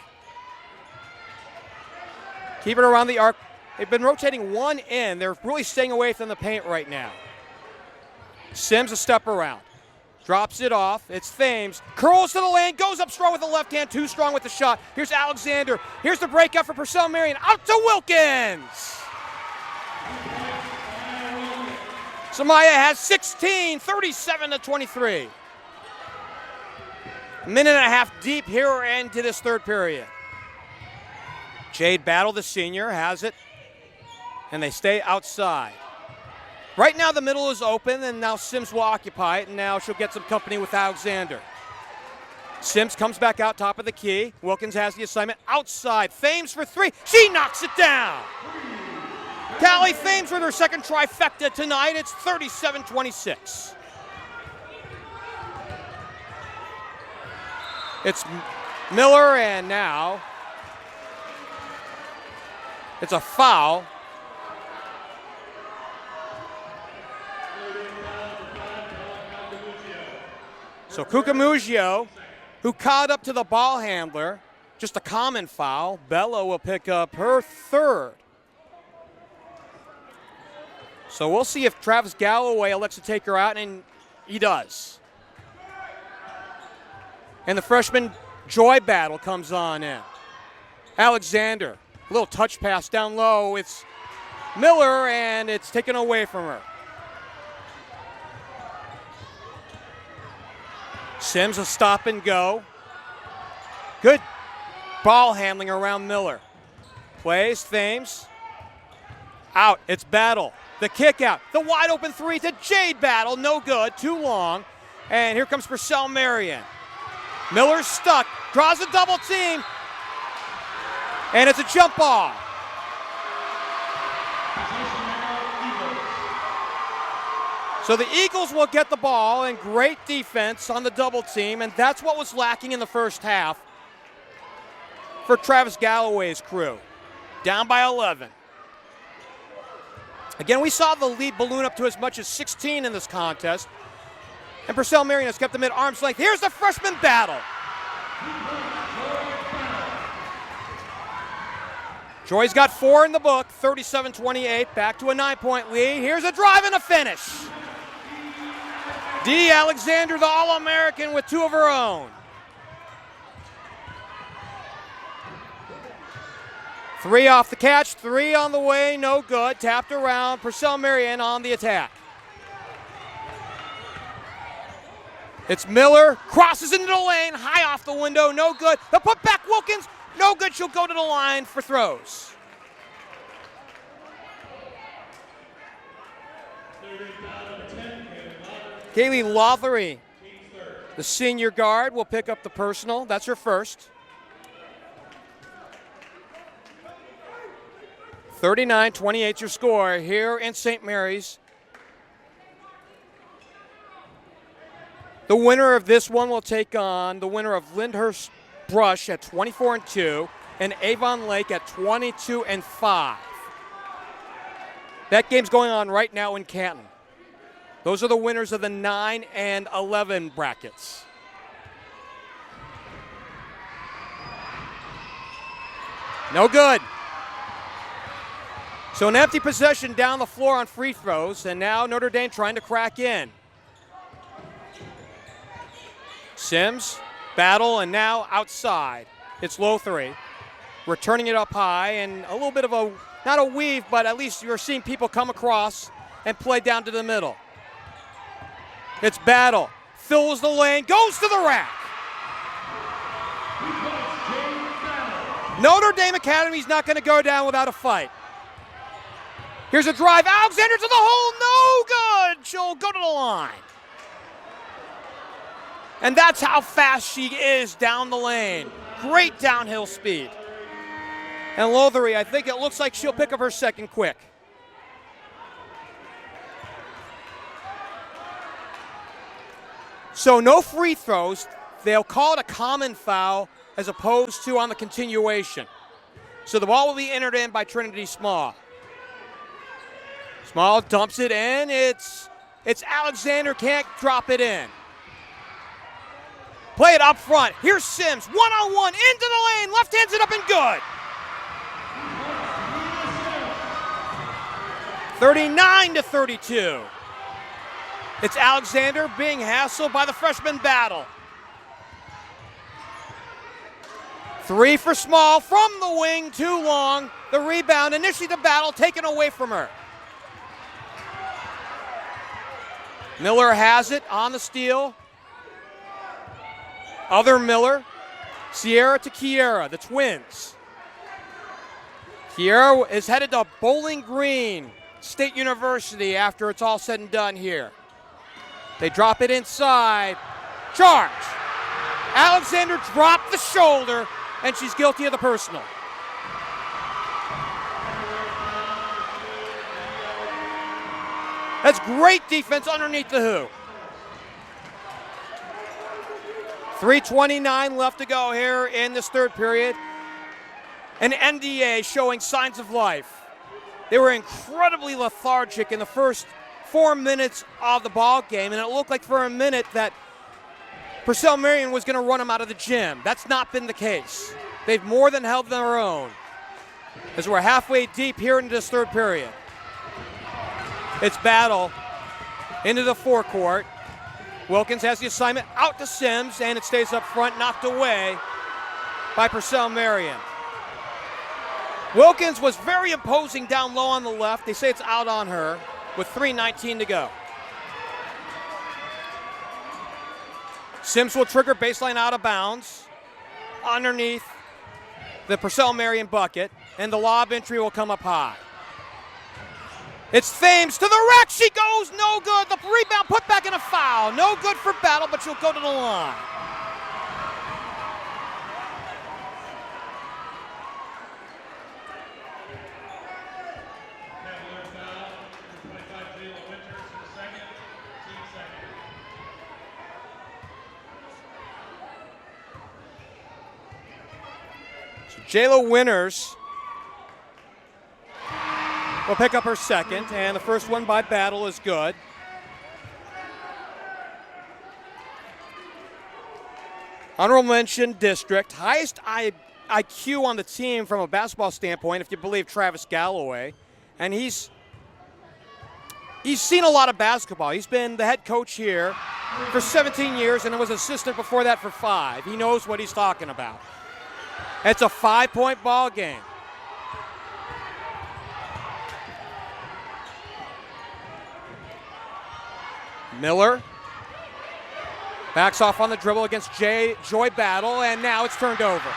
A: Keep it around the arc. They've been rotating one in. They're really staying away from the paint right now. Sims a step around. Drops it off. It's Thames. Curls to the lane. Goes up strong with the left hand. Too strong with the shot. Here's Alexander. Here's the breakout for Purcell Marian. Out to Wilkins. Samaya has 16, 37-23. A minute and a half deep here into this third period. Jade Battle, the senior, has it. And they stay outside. Right now the middle is open, and now Sims will occupy it, and now she'll get some company with Alexander. Sims comes back out top of the key. Wilkins has the assignment outside. Thames for three. She knocks it down. Callie Thames with her second trifecta tonight. It's 37-26. It's Miller, and now it's a foul. So Cucumugio, who caught up to the ball handler, just a common foul. Bella will pick up her third. So we'll see if Travis Galloway elects to take her out, and he does. And the freshman Joy Battle comes on in. Alexander, a little touch pass down low. It's Miller, and it's taken away from her. Sims a stop and go. Good ball handling around Miller. Plays Thames. Out. It's Battle. The kick out. The wide open three to Jade Battle. No good. Too long. And here comes Purcell Marian. Miller's stuck. Draws a double team. And it's a jump ball. So the Eagles will get the ball, and great defense on the double team, and that's what was lacking in the first half for Travis Galloway's crew. Down by 11. Again, we saw the lead balloon up to as much as 16 in this contest, and Purcell Marian has kept them at arm's length. Here's the freshman Battle. Joy's got 4 in the book, 37-28, back to a 9-point lead. Here's a drive and a finish. Dee Alexander, the All-American, with 2 of her own. 3 off the catch, 3 on the way, no good. Tapped around, Purcell Marian on the attack. It's Miller, crosses into the lane, high off the window, no good. The put back, Wilkins, no good. She'll go to the line for throws. Kaylee Lothery, the senior guard, will pick up the personal. That's her first. 39-28 your score here in St. Mary's. The winner of this one will take on the winner of Lyndhurst Brush at 24-2 and Avon Lake at 22-5. That game's going on right now in Canton. Those are the winners of the 9 and 11 brackets. No good. So an empty possession down the floor on free throws, and now Notre Dame trying to crack in. Sims, battle, and now outside. It's Lothery, returning it up high, and a little bit of a, not a weave, but at least you're seeing people come across and play down to the middle. It's Battle, fills the lane, goes to the rack. Notre Dame Academy's not going to go down without a fight. Here's a drive, Alexander to the hole, no good. She'll go to the line. And that's how fast she is down the lane. Great downhill speed. And Lothery, I think it looks like she'll pick up her second quick. So no free throws. They'll call it a common foul as opposed to on the continuation. So the ball will be entered in by Trinity Small. Small dumps it in. It's Alexander, can't drop it in. Play it up front. Here's Sims, one-on-one, into the lane, left hands it up and good. 39-32. It's Alexander being hassled by the freshman Battle. 3 for Small from the wing, too long. The rebound, initially the Battle, taken away from her. Miller has it on the steal. Other Miller. Sierra to Kiera, the twins. Kiera is headed to Bowling Green State University after it's all said and done here. They drop it inside. Charge. Alexander dropped the shoulder, and she's guilty of the personal. That's great defense underneath the hoop. 3:29 left to go here in this third period. And NDA showing signs of life. They were incredibly lethargic in the first 4 minutes of the ball game, and it looked like for a minute that Purcell Marian was going to run them out of the gym. That's not been the case. They've more than held their own as we're halfway deep here into this third period. It's Battle into the forecourt. Wilkins has the assignment out to Sims, and it stays up front, knocked away by Purcell Marian. Wilkins was very imposing down low on the left. They say it's out on her with 3:19 to go. Sims will trigger baseline out of bounds underneath the Purcell Marian bucket, and the lob entry will come up high. It's Thames to the rack. She goes, no good. The rebound put back in a foul. No good for Battle, but she'll go to the line.
B: Cavaliers foul, number 25, Jayla Winters for the second, team second.
A: So Jayla Winters will pick up her second, and the first one by Battle is good. Honorable mention district, highest IQ on the team from a basketball standpoint, if you believe Travis Galloway. And he's seen a lot of basketball. He's been the head coach here for 17 years and was assistant before that for 5. He knows what he's talking about. It's a 5-point ball game. Miller backs off on the dribble against Joy Battle, and now it's turned over.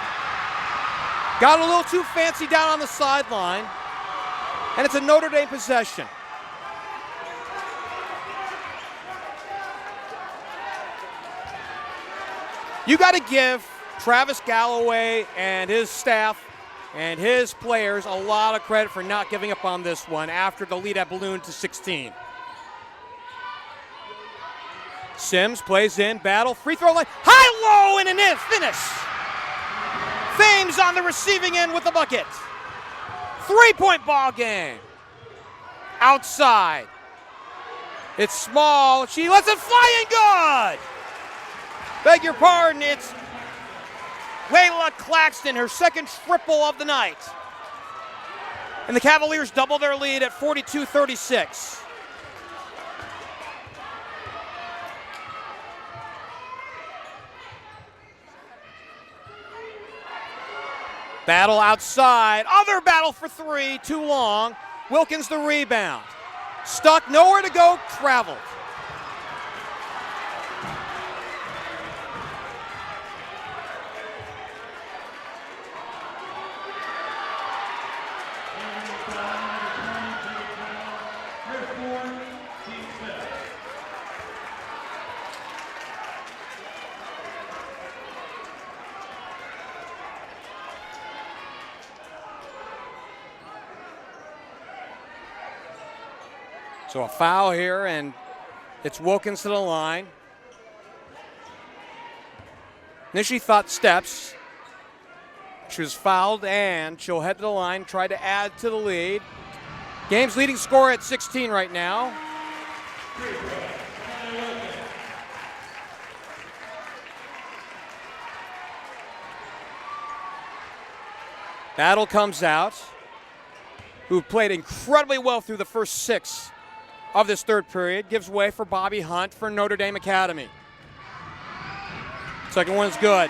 A: Got a little too fancy down on the sideline, and it's a Notre Dame possession. You got to give Travis Galloway and his staff and his players a lot of credit for not giving up on this one after the lead had ballooned to 16. Sims plays in, battle, free throw line, high-low, and an in, finish. Thames on the receiving end with the bucket. 3-point ball game. Outside. It's small, she lets it fly and good. Beg your pardon, it's Layla Claxton, her second triple of the night. And the Cavaliers double their lead at 42-36. Battle outside, other battle for three, too long. Wilkins the rebound. Stuck, nowhere to go, traveled. So a foul here, and it's Wilkins to the line. Initially thought steps. She was fouled, and she'll head to the line, try to add to the lead. Game's leading scorer at 16 right now. Battle comes out, who played incredibly well through the first 6 of this third period, gives way for Bobby Hunt for Notre Dame Academy. Second one is good.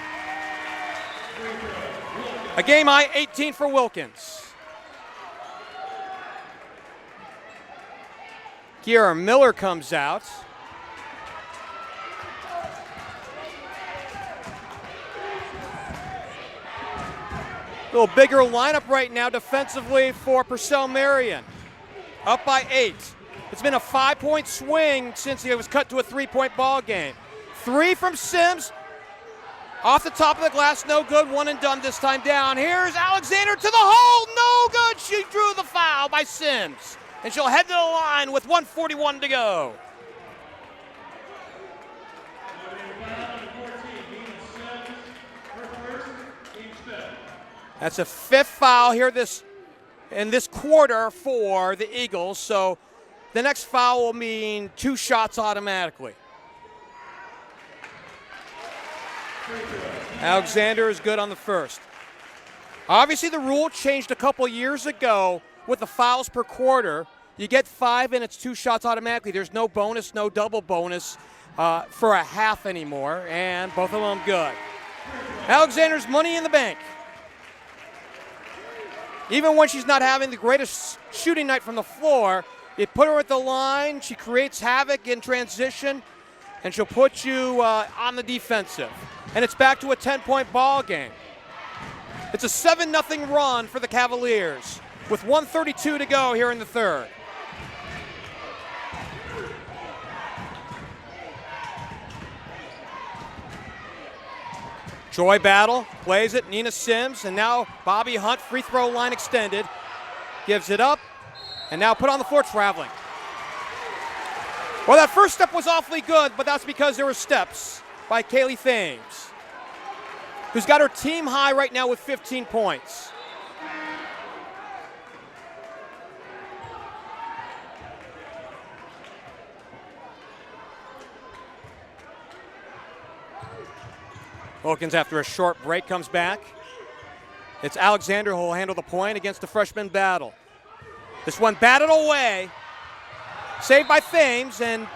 A: A game high 18 for Wilkins. Kiara Miller comes out. A little bigger lineup right now defensively for Purcell Marian. Up by 8. It's been a 5-point swing since it was cut to a 3-point ball game. 3 from Sims. Off the top of the glass, no good. One and done this time down. Here's Alexander to the hole. No good. She drew the foul by Sims. And she'll head to the line with 1:41 to go. That's a 5th foul here in this quarter for the Eagles. So the next foul will mean 2 shots automatically. Alexander is good on the first. Obviously, the rule changed a couple years ago with the fouls per quarter. You get 5 and it's 2 shots automatically. There's no bonus, no double bonus for a half anymore, and both of them good. Alexander's money in the bank. Even when she's not having the greatest shooting night from the floor, you put her at the line, she creates havoc in transition, and she'll put you on the defensive. And it's back to a 10-point ball game. It's a 7-0 run for the Cavaliers with 1:32 to go here in the third. Joy Battle plays it, Nina Sims, and now Bobby Hunt, free throw line extended, gives it up, and now put on the floor, traveling. Well, that first step was awfully good, but that's because there were steps by Kaylee Thames, who's got her team high right now with 15 points. Wilkins, after a short break, comes back. It's Alexander who will handle the point against the freshman Battle. This one batted away, saved by Thames, and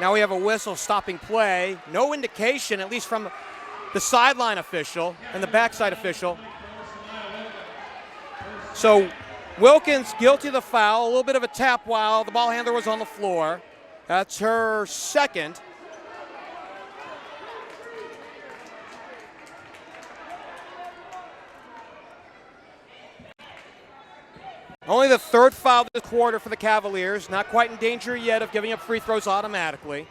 A: now we have a whistle stopping play. No indication, at least from the sideline official and the backside official. So Wilkins guilty of the foul, a little bit of a tap while the ball handler was on the floor. That's her second. Only the third foul this quarter for the Cavaliers. Not quite in danger yet of giving up free throws automatically.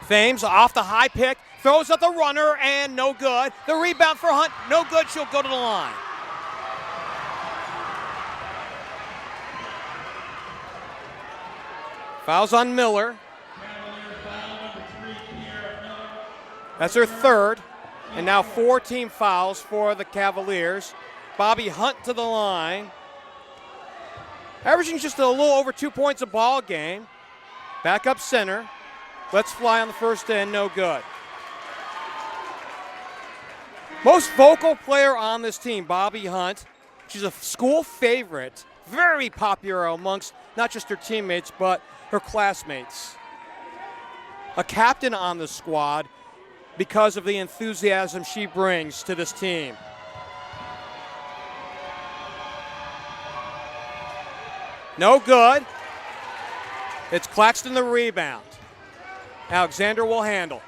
A: Thames off the high pick, throws at the runner, and no good. The rebound for Hunt, no good. She'll go to the line. Fouls on Miller. That's her third. And now 4 team fouls for the Cavaliers. Bobby Hunt to the line. Averaging just a little over 2 points a ball game. Back up center. Let's fly on the first end, no good. Most vocal player on this team, Bobby Hunt. She's a school favorite. Very popular amongst not just her teammates, but her classmates. A captain on the squad because of the enthusiasm she brings to this team. No good. It's Claxton the rebound. Alexander will handle.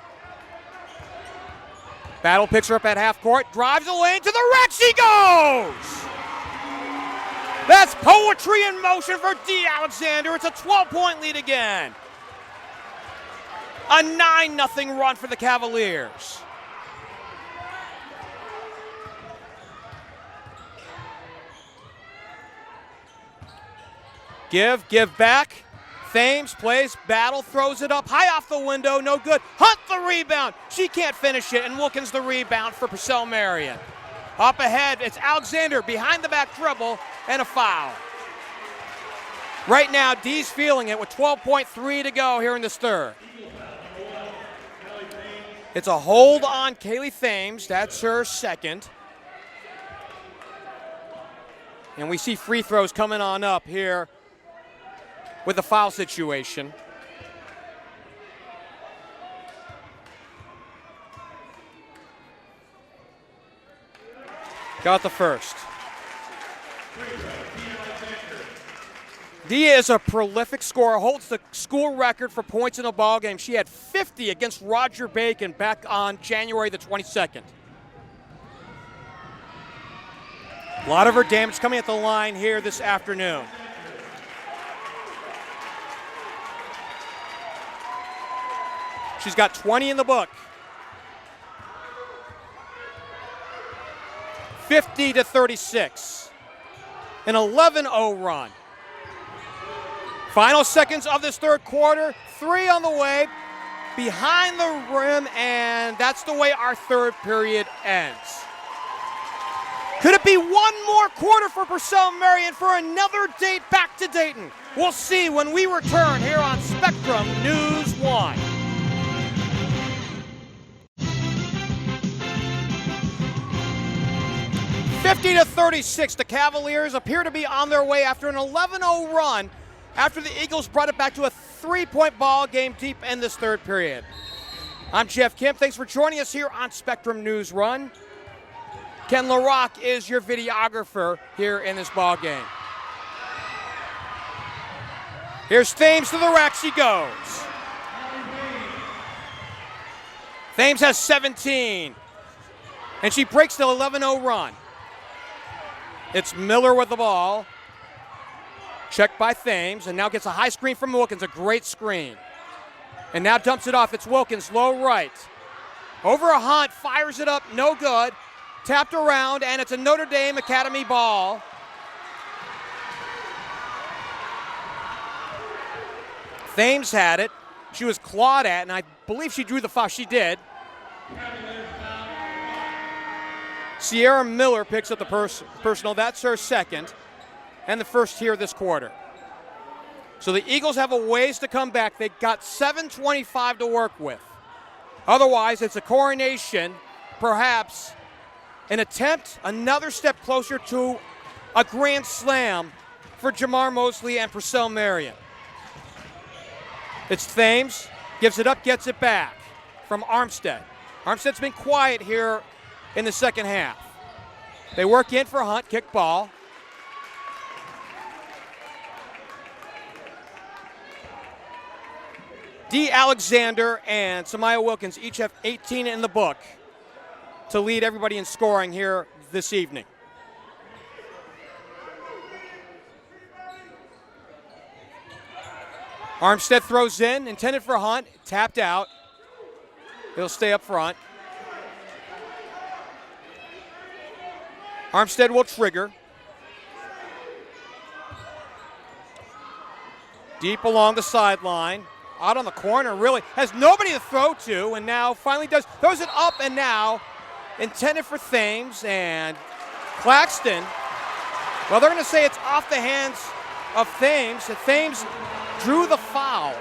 A: Battle picks her up at half court, drives the lane to the rack, she goes! That's poetry in motion for Dee Alexander. It's a 12-point lead again. A 9-0 run for the Cavaliers. Give back. Thames plays, Battle throws it up, high off the window, no good. Hunt the rebound. She can't finish it, and Wilkins the rebound for Purcell Marian. Up ahead, it's Alexander behind the back dribble, and a foul. Right now, Dee's feeling it with 12.3 to go here in this third. It's a hold on Kaylee Thames. That's her second. And we see free throws coming on up here with the foul situation. Got the first. Dee is a prolific scorer, holds the school record for points in a ball game. She had 50 against Roger Bacon back on January the 22nd. A lot of her damage coming at the line here this afternoon. She's got 20 in the book. 50-36. An 11-0 run. Final seconds of this third quarter. 3 on the way. Behind the rim, and that's the way our third period ends. Could it be one more quarter for Purcell Marian for another date back to Dayton? We'll see when we return here on Spectrum News 1. (50-36), the Cavaliers appear to be on their way after an 11-0 run after the Eagles brought it back to a 3-point ball game deep in this third period. I'm Geoff Kim. Thanks for joining us here on Spectrum News Run. Ken LaRock is your videographer here in this ball game. Here's Thames to the rack. She goes. Thames has 17, and she breaks the 11-0 run. It's Miller with the ball. Checked by Thames, and now gets a high screen from Wilkins, a great screen. And now dumps it off. It's Wilkins, low right. Over a Hunt, fires it up, no good. Tapped around, and it's a Notre Dame Academy ball. Thames had it. She was clawed at, and I believe she drew the foul. She did. Sierra Miller picks up the personal. That's her second, and the first here this quarter. So the Eagles have a ways to come back. They got 7:25 to work with. Otherwise, it's a coronation, perhaps an attempt, another step closer to a grand slam for Jamar Mosley and Purcell Marian. It's Thames, gives it up, gets it back from Armstead. Armstead's been quiet here in the second half. They work in for Hunt, kick ball. Dee Alexander and Samaya Wilkins each have 18 in the book to lead everybody in scoring here this evening. Armstead throws in, intended for Hunt, tapped out. He'll stay up front. Armstead will trigger. Deep along the sideline. Out on the corner, really has nobody to throw to, and now finally does. Throws it up, and now intended for Thames, and Claxton. Well, they're going to say it's off the hands of Thames. And Thames drew the foul.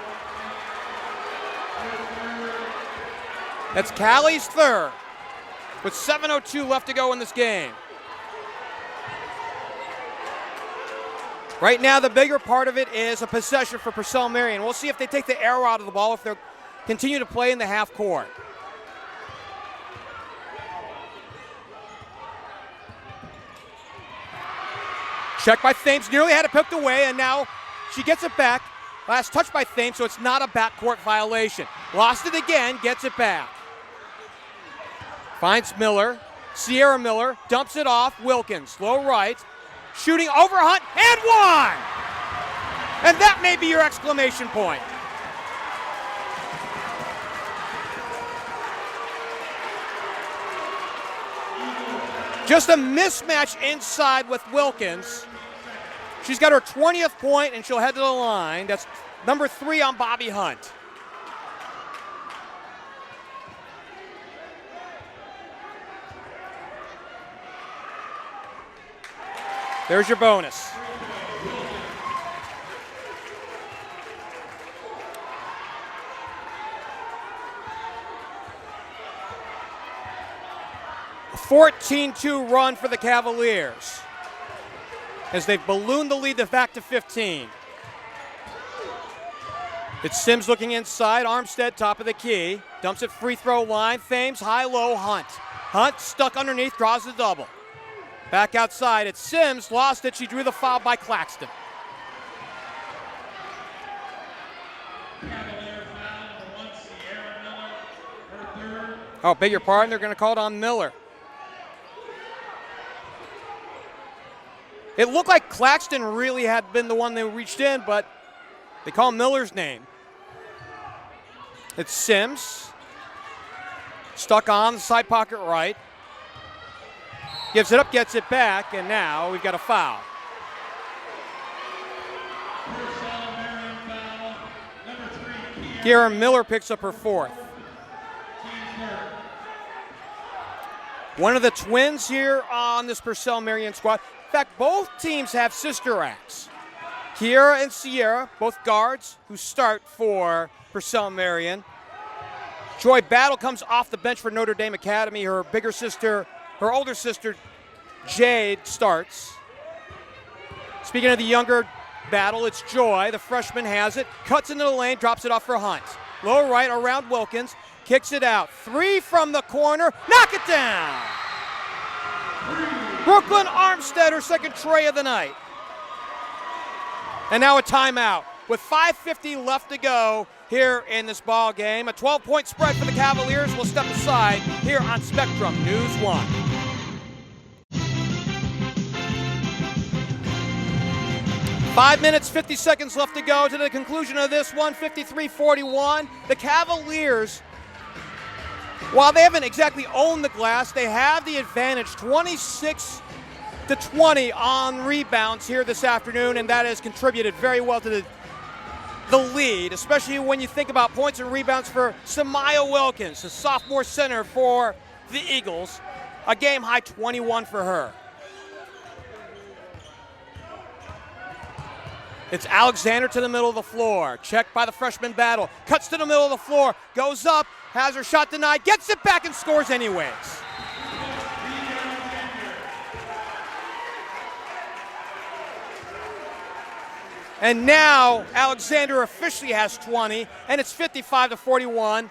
A: That's Callie's third, with 7:02 left to go in this game. Right now, the bigger part of it is a possession for Purcell Marian. We'll see if they take the arrow out of the ball, if they continue to play in the half court. Check by Thames, nearly had it picked away, and now she gets it back. Last touch by Thames, so it's not a backcourt violation. Lost it again, gets it back. Finds Miller, Sierra Miller, dumps it off, Wilkins, low right. Shooting over Hunt, and one! And that may be your exclamation point. Just a mismatch inside with Wilkins. She's got her 20th point, and she'll head to the line. That's number 3 on Bobby Hunt. There's your bonus. A 14-2 run for the Cavaliers as they've ballooned the lead back to 15. It's Sims looking inside. Armstead, top of the key. Dumps it free throw line. Thames, high-low, Hunt. Hunt stuck underneath, draws the double. Back outside, it's Sims, lost it. She drew the foul by Claxton. Oh, beg your pardon, they're going to call it on Miller. It looked like Claxton really had been the one that reached in, but they call Miller's name. It's Sims. Stuck on the side pocket right. Gives it up, gets it back, and now we've got a foul. Kiara Miller picks up her 4th. One of the twins here on this Purcell Marian squad. In fact, both teams have sister acts. Kiara and Sierra, both guards who start for Purcell Marian. Joy Battle comes off the bench for Notre Dame Academy. Her bigger sister, her older sister, Jade, starts. Speaking of the younger Battle, it's Joy. The freshman has it, cuts into the lane, drops it off for Hunt. Low right around Wilkins, kicks it out. 3 from the corner, knock it down! Brooklyn Armstead, her second tray of the night. And now a timeout with 5:50 left to go here in this ball game. A 12-point spread for the Cavaliers. Will step aside here on Spectrum News 1. Five minutes, 50 seconds left to go to the conclusion of this one, 53-41. The Cavaliers, while they haven't exactly owned the glass, they have the advantage, 26-20 on rebounds here this afternoon, and that has contributed very well to the lead, especially when you think about points and rebounds for Samaya Wilkins, the sophomore center for the Eagles. A game-high 21 for her. It's Alexander to the middle of the floor. Checked by the freshman Battle. Cuts to the middle of the floor. Goes up. Has her shot denied. Gets it back and scores anyways. And now Alexander officially has 20, and it's 55-41.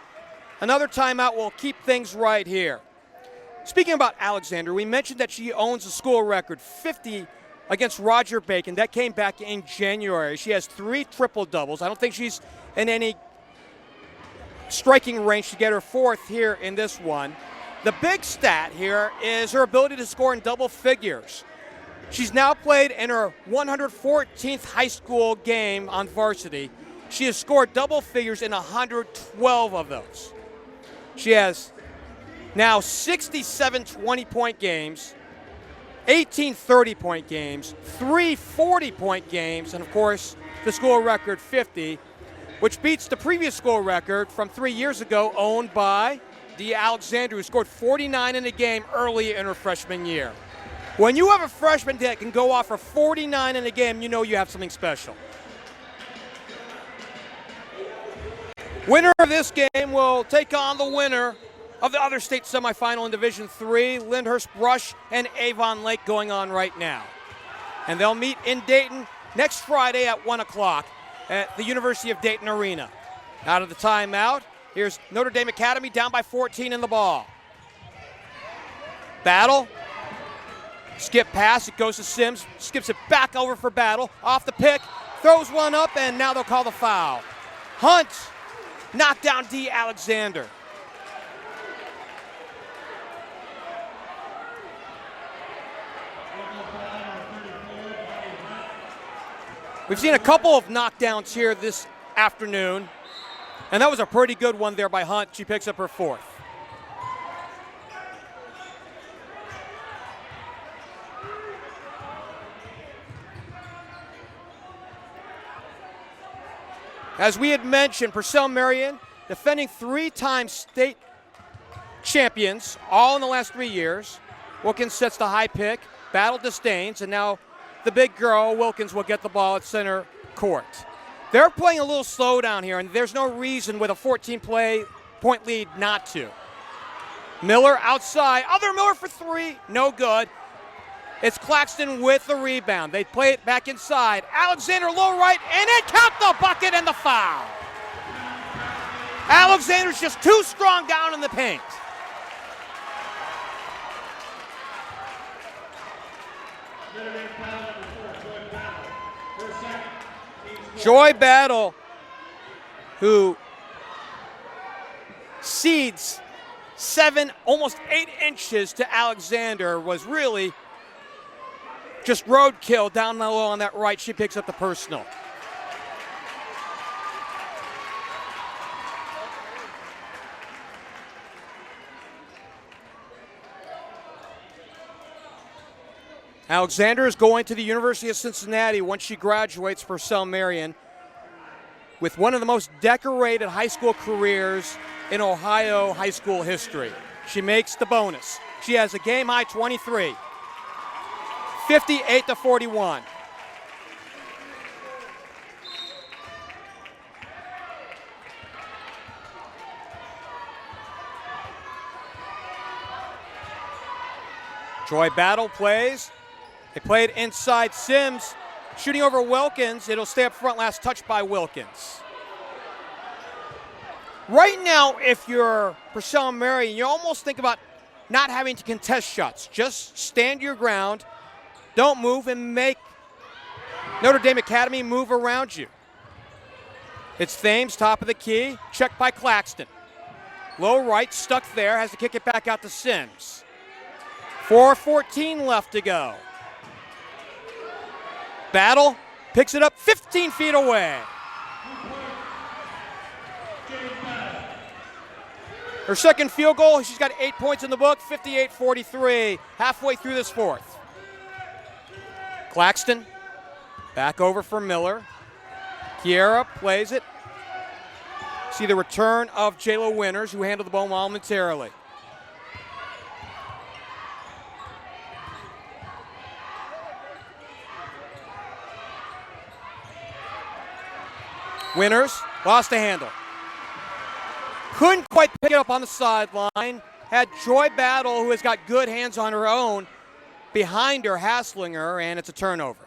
A: Another timeout will keep things right here. Speaking about Alexander, we mentioned that she owns a school record, 50 against Roger Bacon. That came back in January. She has 3 triple-doubles. I don't think she's in any striking range to get her 4th here in this one. The big stat here is her ability to score in double figures. She's now played in her 114th high school game on varsity. She has scored double figures in 112 of those. She has now 67 20-point games, 18 30-point games, 3 40-point games, and of course the school record 50, which beats the previous school record from 3 years ago, owned by Dee Alexander, who scored 49 in a game early in her freshman year. When you have a freshman that can go off for 49 in a game, you know you have something special. Winner of this game will take on the winner of the other state semifinal in Division III, Lyndhurst Brush and Avon Lake, going on right now. And they'll meet in Dayton next Friday at 1 o'clock at the University of Dayton Arena. Out of the timeout, here's Notre Dame Academy down by 14 in the ball. Battle. Skip pass, it goes to Sims, skips it back over for Battle, off the pick, throws one up, and now they'll call the foul. Hunt knocked down Dee Alexander. We've seen a couple of knockdowns here this afternoon, and that was a pretty good one there by Hunt. She picks up her fourth. As we had mentioned, Purcell Marian, defending 3-time state champions, all in the last 3 years. Wilkins sets the high pick, Battle disdains, and now the big girl, Wilkins, will get the ball at center court. They're playing a little slow down here, and there's no reason with a 14-point lead not to. Miller outside, other Miller for three, no good. It's Claxton with the rebound. They play it back inside. Alexander low right, and it count the bucket and the foul. Alexander's just too strong down in the paint. Joy Battle, who cedes 7, almost 8 inches to Alexander, was really just roadkill down low on that right. She picks up the personal. Alexander is going to the University of Cincinnati once she graduates Purcell Marian with one of the most decorated high school careers in Ohio high school history. She makes the bonus. She has a game-high 23. 58-41. Joy Battle plays. They play it inside. Sims shooting over Wilkins. It'll stay up front. Last touch by Wilkins. Right now, if you're Purcell Marian, you almost think about not having to contest shots. Just stand your ground. Don't move and make Notre Dame Academy move around you. It's Thames, top of the key, checked by Claxton. Low right, stuck there, has to kick it back out to Sims. 4:14 left to go. Battle picks it up 15 feet away. Her second field goal, she's got 8 points in the book, 58-43, halfway through this fourth. Claxton, back over for Miller. Kiera plays it. See the return of J-Lo Winters, who handled the ball momentarily. Winters lost the handle. Couldn't quite pick it up on the sideline. Had Joy Battle, who has got good hands on her own, behind her, hassling her, and it's a turnover.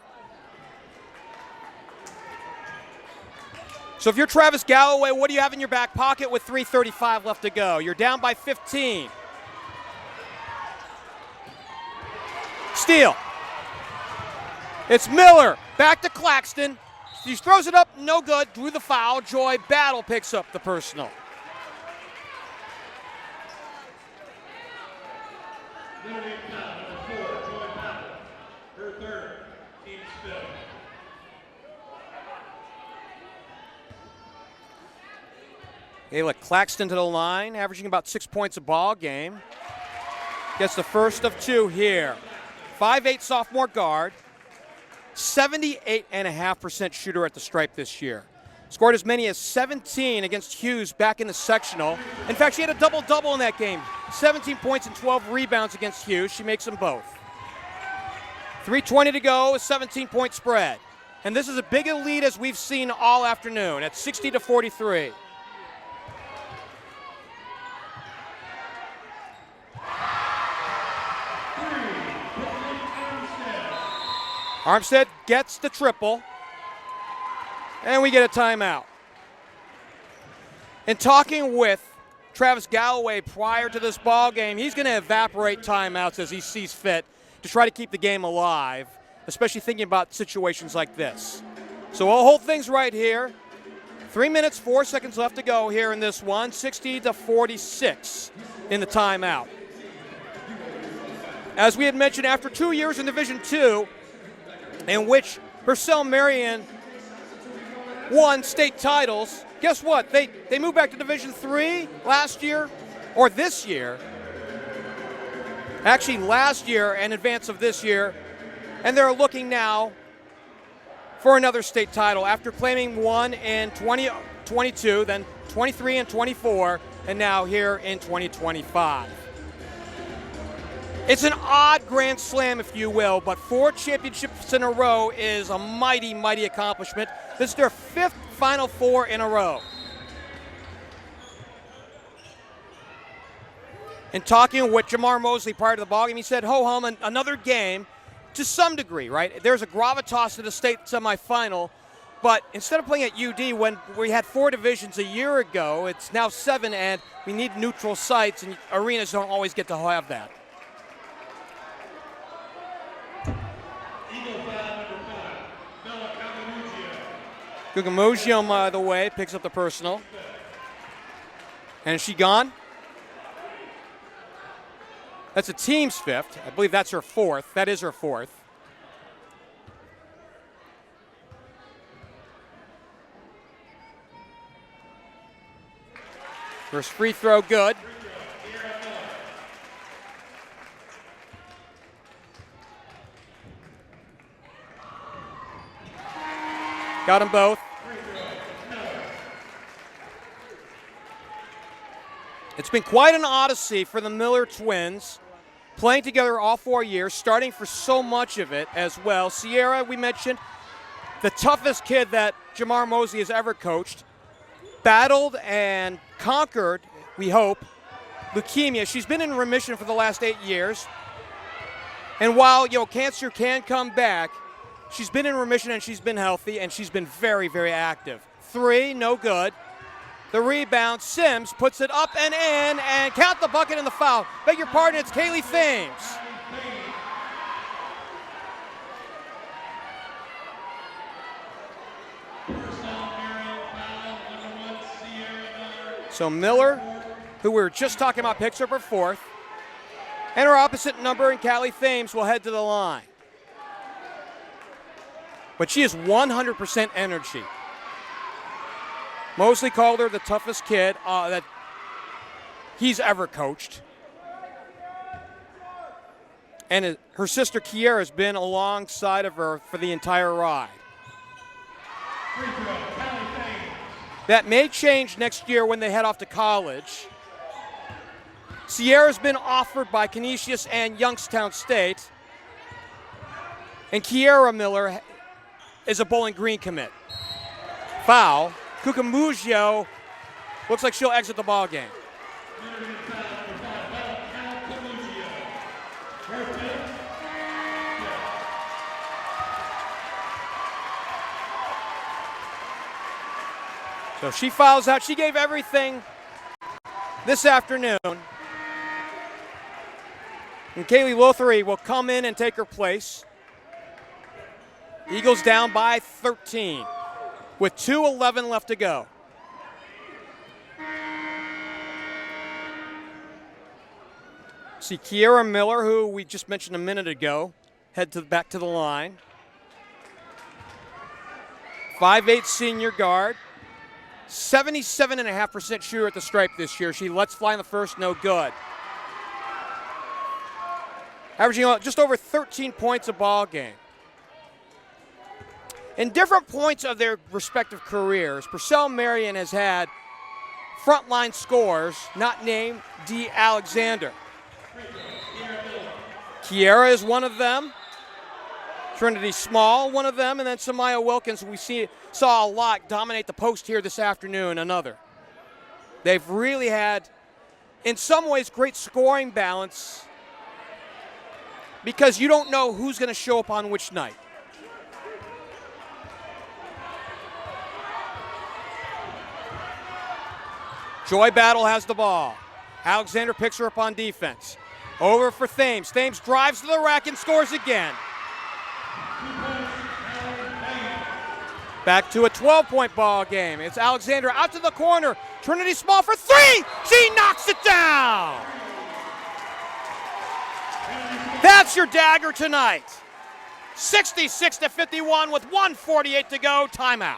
A: So if you're Travis Galloway, what do you have in your back pocket with 3:35 left to go? You're down by 15. Steal. It's Miller, back to Claxton. She throws it up, no good, drew the foul. Joy Battle picks up the personal. Ayla Claxton to the line, averaging about 6 points a ball game. Gets the first of 2 here. 5'8" sophomore guard, 78.5% shooter at the stripe this year. Scored as many as 17 against Hughes back in the sectional. In fact, she had a double-double in that game. 17 points and 12 rebounds against Hughes. She makes them both. 3:20 to go, a 17-point spread. And this is as big a lead as we've seen all afternoon at 60-43. Armstead gets the triple, and we get a timeout. In talking with Travis Galloway prior to this ball game, he's going to evaporate timeouts as he sees fit to try to keep the game alive, especially thinking about situations like this. So we'll hold things right here. 3 minutes, 4 seconds left to go here in this one, 60-46 in the timeout. As we had mentioned, after 2 years in Division II, in which Purcell Marian won state titles, guess what? They moved back to Division III last year, or this year. Actually, last year in advance of this year, and they're looking now for another state title after claiming one in 2022, then 23 and 24, and now here in 2025. It's an odd Grand Slam, if you will, but 4 championships in a row is a mighty, mighty accomplishment. This is their 5th Final Four in a row. In talking with Jamar Mosley prior to the ballgame, he said, ho-hum, another game to some degree, right? There's a gravitas to the state semifinal, but instead of playing at UD when we had 4 divisions a year ago, it's now 7, and we need neutral sites, and arenas don't always get to have that. Gugamugio, by the way, picks up the personal. And is she gone? That's a team's 5th. I believe that's her 4th. That is her 4th. First free throw, good. Got them both. It's been quite an odyssey for the Miller twins, playing together all 4 years, starting for so much of it as well. Sierra, we mentioned, the toughest kid that Jamar Mosley has ever coached, battled and conquered, we hope, leukemia. She's been in remission for the last 8 years. And while, cancer can come back, she's been in remission and she's been healthy and she's been very, very active. 3, no good. The rebound, Sims puts it up and in, and count the bucket and the foul. Beg your pardon, it's Kaylee Thames. So Miller, who we were just talking about, picks up her 4th. And her opposite number in Callie Thames will head to the line. But she is 100% energy. Mosley called her the toughest kid that he's ever coached. And her sister Kiera has been alongside of her for the entire ride. That may change next year when they head off to college. Sierra's been offered by Canisius and Youngstown State. And Kiera Miller is a Bowling Green commit. Foul. Cucamugio looks like she'll exit the ball game. So she fouls out. She gave everything this afternoon. And Kaylee Lothery will come in and take her place. Eagles down by 13 with 2:11 left to go. See Kiera Miller, who we just mentioned a minute ago, back to the line. 5'8" senior guard. 77.5% shooter at the stripe this year. She lets fly in the first, no good. Averaging just over 13 points a ball game. In different points of their respective careers, Purcell Marian has had frontline scorers not named Dee Alexander. Kiera is one of them. Trinity Small, one of them, and then Samaya Wilkins, who we saw a lot dominate the post here this afternoon, another. They've really had, in some ways, great scoring balance because you don't know who's going to show up on which night. Joy Battle has the ball. Alexander picks her up on defense. Over for Thames. Thames drives to the rack and scores again. Back to a 12-point ball game. It's Alexander out to the corner. Trinity Small for three. She knocks it down. That's your dagger tonight. 66-51 with 1:48 to go. Timeout.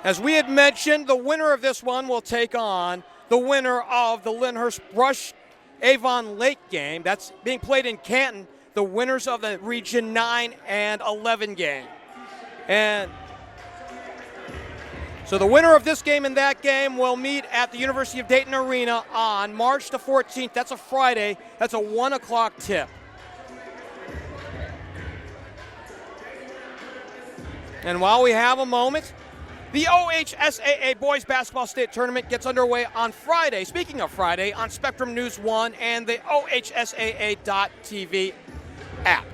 A: As we had mentioned, the winner of this one will take on the winner of the Lyndhurst Rush Avon Lake game. That's being played in Canton, the winners of the Region 9 and 11 game. And so the winner of this game and that game will meet at the University of Dayton Arena on March the 14th. That's a Friday. That's a 1 o'clock tip. And while we have a moment, the OHSAA Boys Basketball State Tournament gets underway on Friday. Speaking of Friday, on Spectrum News 1 and the OHSAA.TV app.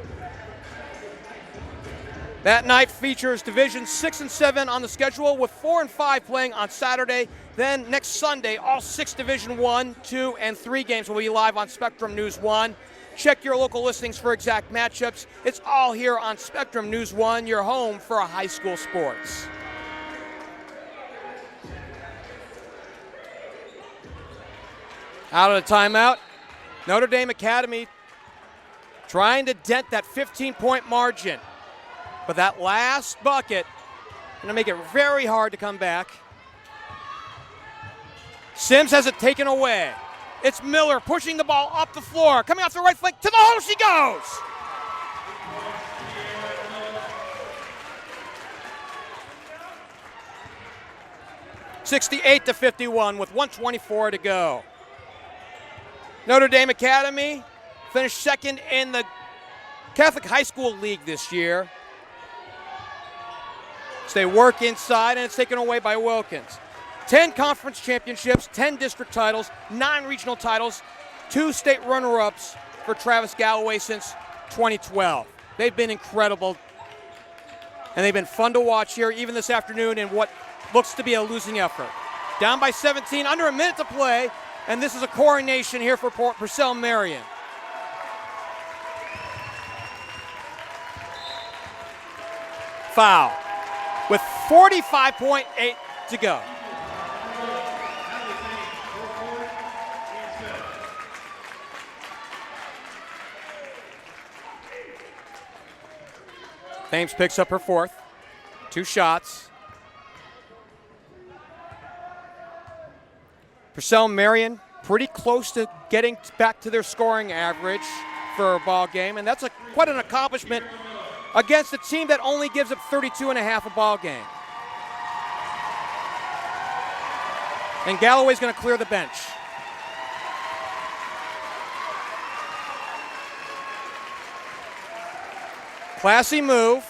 A: That night features Division 6 and 7 on the schedule, with 4 and 5 playing on Saturday. Then next Sunday, all 6 Division 1, 2, and 3 games will be live on Spectrum News 1. Check your local listings for exact matchups. It's all here on Spectrum News 1, your home for high school sports. Out of the timeout, Notre Dame Academy trying to dent that 15-point margin. But that last bucket going to make it very hard to come back. Sims has it taken away. It's Miller pushing the ball up the floor. Coming off the right flank, to the hole she goes. (68-51) with 1:24 to go. Notre Dame Academy finished second in the Catholic High School League this year. So they work inside, and it's taken away by Wilkins. 10 conference championships, 10 district titles, 9 regional titles, 2 state runner-ups for Travis Galloway since 2012. They've been incredible, and they've been fun to watch here, even this afternoon in what looks to be a losing effort. Down by 17, under a minute to play, and this is a coronation here for Purcell Marian. Foul with 45.8 to go. Thames picks up her fourth. 2 shots. Purcell Marian pretty close to getting back to their scoring average for a ball game, and that's quite an accomplishment against a team that only gives up 32.5 a ball game. And Galloway's going to clear the bench. Classy move.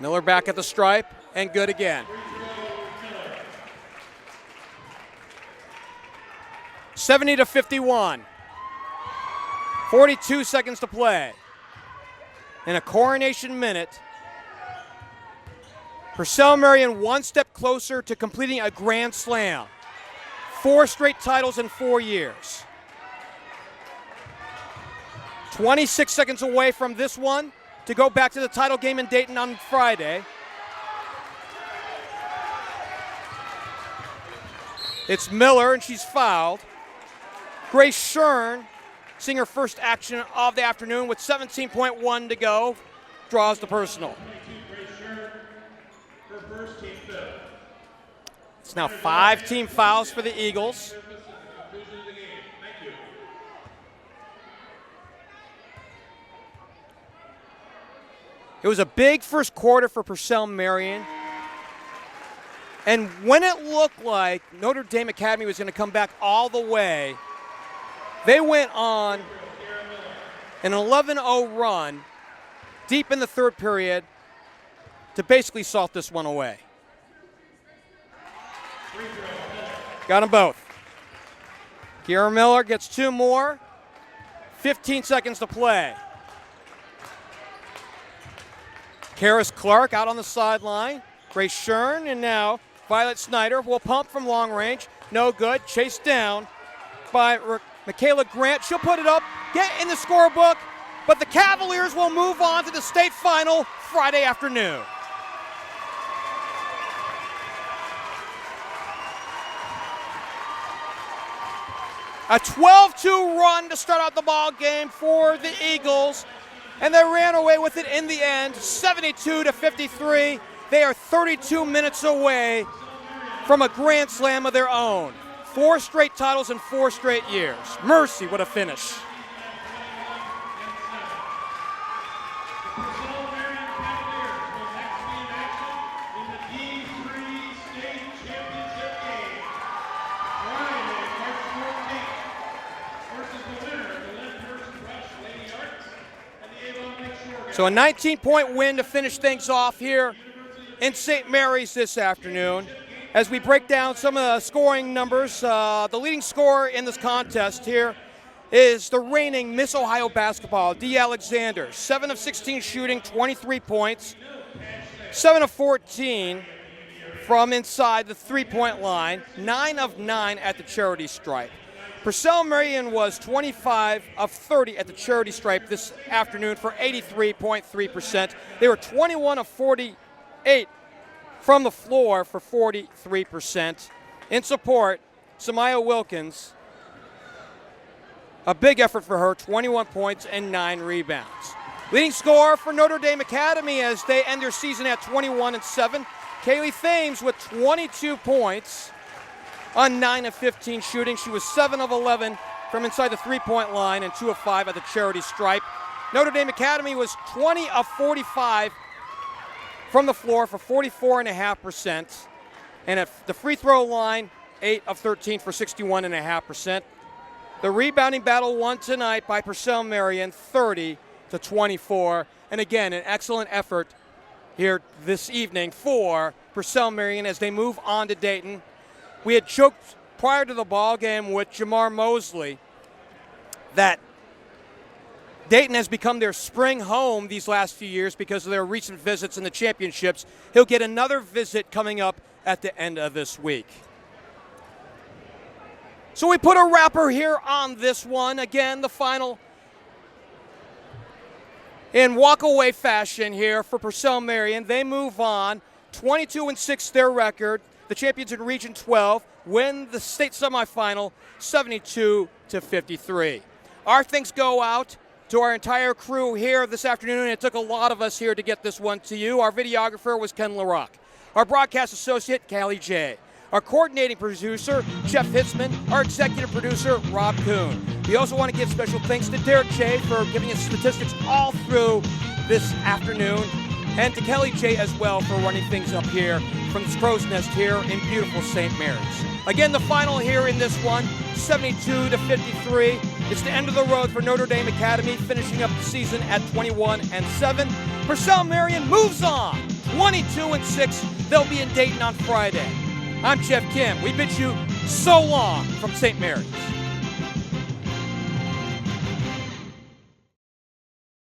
A: Miller back at the stripe, and good again. 70-51. 42 seconds to play. In a coronation minute, Purcell Marian one step closer to completing a grand slam. 4 straight titles in 4 years. 26 seconds away from this one to go back to the title game in Dayton on Friday. It's Miller, and she's fouled. Grace Shern, seeing her first action of the afternoon with 17.1 to go, draws the personal. It's now 5 team fouls for the Eagles. It was a big first quarter for Purcell Marian. And when it looked like Notre Dame Academy was going to come back all the way, they went on an 11-0 run deep in the third period to basically salt this one away. Got them both. Kiera Miller gets 2 more. 15 seconds to play. Karis Clark out on the sideline. Grace Shern, and now Violet Snyder will pump from long range. No good. Chased down by Michaela Grant. She'll put it up, get in the scorebook, but the Cavaliers will move on to the state final Friday afternoon. A 12-2 run to start out the ball game for the Eagles, and they ran away with it in the end, 72-53. They are 32 minutes away from a Grand Slam of their own. 4 straight titles in 4 straight years. Mercy, what a finish. So a 19-point win to finish things off here in St. Mary's this afternoon. As we break down some of the scoring numbers, the leading scorer in this contest here is the reigning Miss Ohio basketball, Dee Alexander. 7 of 16 shooting, 23 points. 7 of 14 from inside the three-point line. 9 of 9 at the charity stripe. Purcell Marian was 25 of 30 at the charity stripe this afternoon for 83.3%. They were 21 of 48 from the floor for 43%. In support, Samaya Wilkins, a big effort for her, 21 points and 9 rebounds. Leading scorer for Notre Dame Academy as they end their season at 21-7. Kaylee Thames with 22 points on 9 of 15 shooting. She was 7 of 11 from inside the three-point line and 2 of 5 at the charity stripe. Notre Dame Academy was 20 of 45 from the floor for 44.5%. And at the free throw line, 8 of 13 for 61.5%. The rebounding battle won tonight by Purcell Marian, 30-24. And again, an excellent effort here this evening for Purcell Marian as they move on to Dayton. We had joked prior to the ball game with Jamar Mosley that Dayton has become their spring home these last few years because of their recent visits in the championships. He'll get another visit coming up at the end of this week. So we put a wrapper here on this one. Again, the final in walk-away fashion here for Purcell Marian. They move on, 22-6 their record. The champions in Region 12 win the state semifinal 72-53. Our thanks go out to our entire crew here this afternoon. It took a lot of us here to get this one to you. Our videographer was Ken LaRock. Our broadcast associate, Callie J. Our coordinating producer, Jeff Hitzman. Our executive producer, Rob Kuhn. We also want to give special thanks to Derek J. for giving us statistics all through this afternoon. And to Kelly J. as well for running things up here from the Crow's Nest here in beautiful St. Mary's. Again, the final here in this one, 72-53. It's the end of the road for Notre Dame Academy, finishing up the season at 21-7. Purcell Marian moves on, 22-6. They'll be in Dayton on Friday. I'm Geoff Kim. We bid you so long from St. Mary's.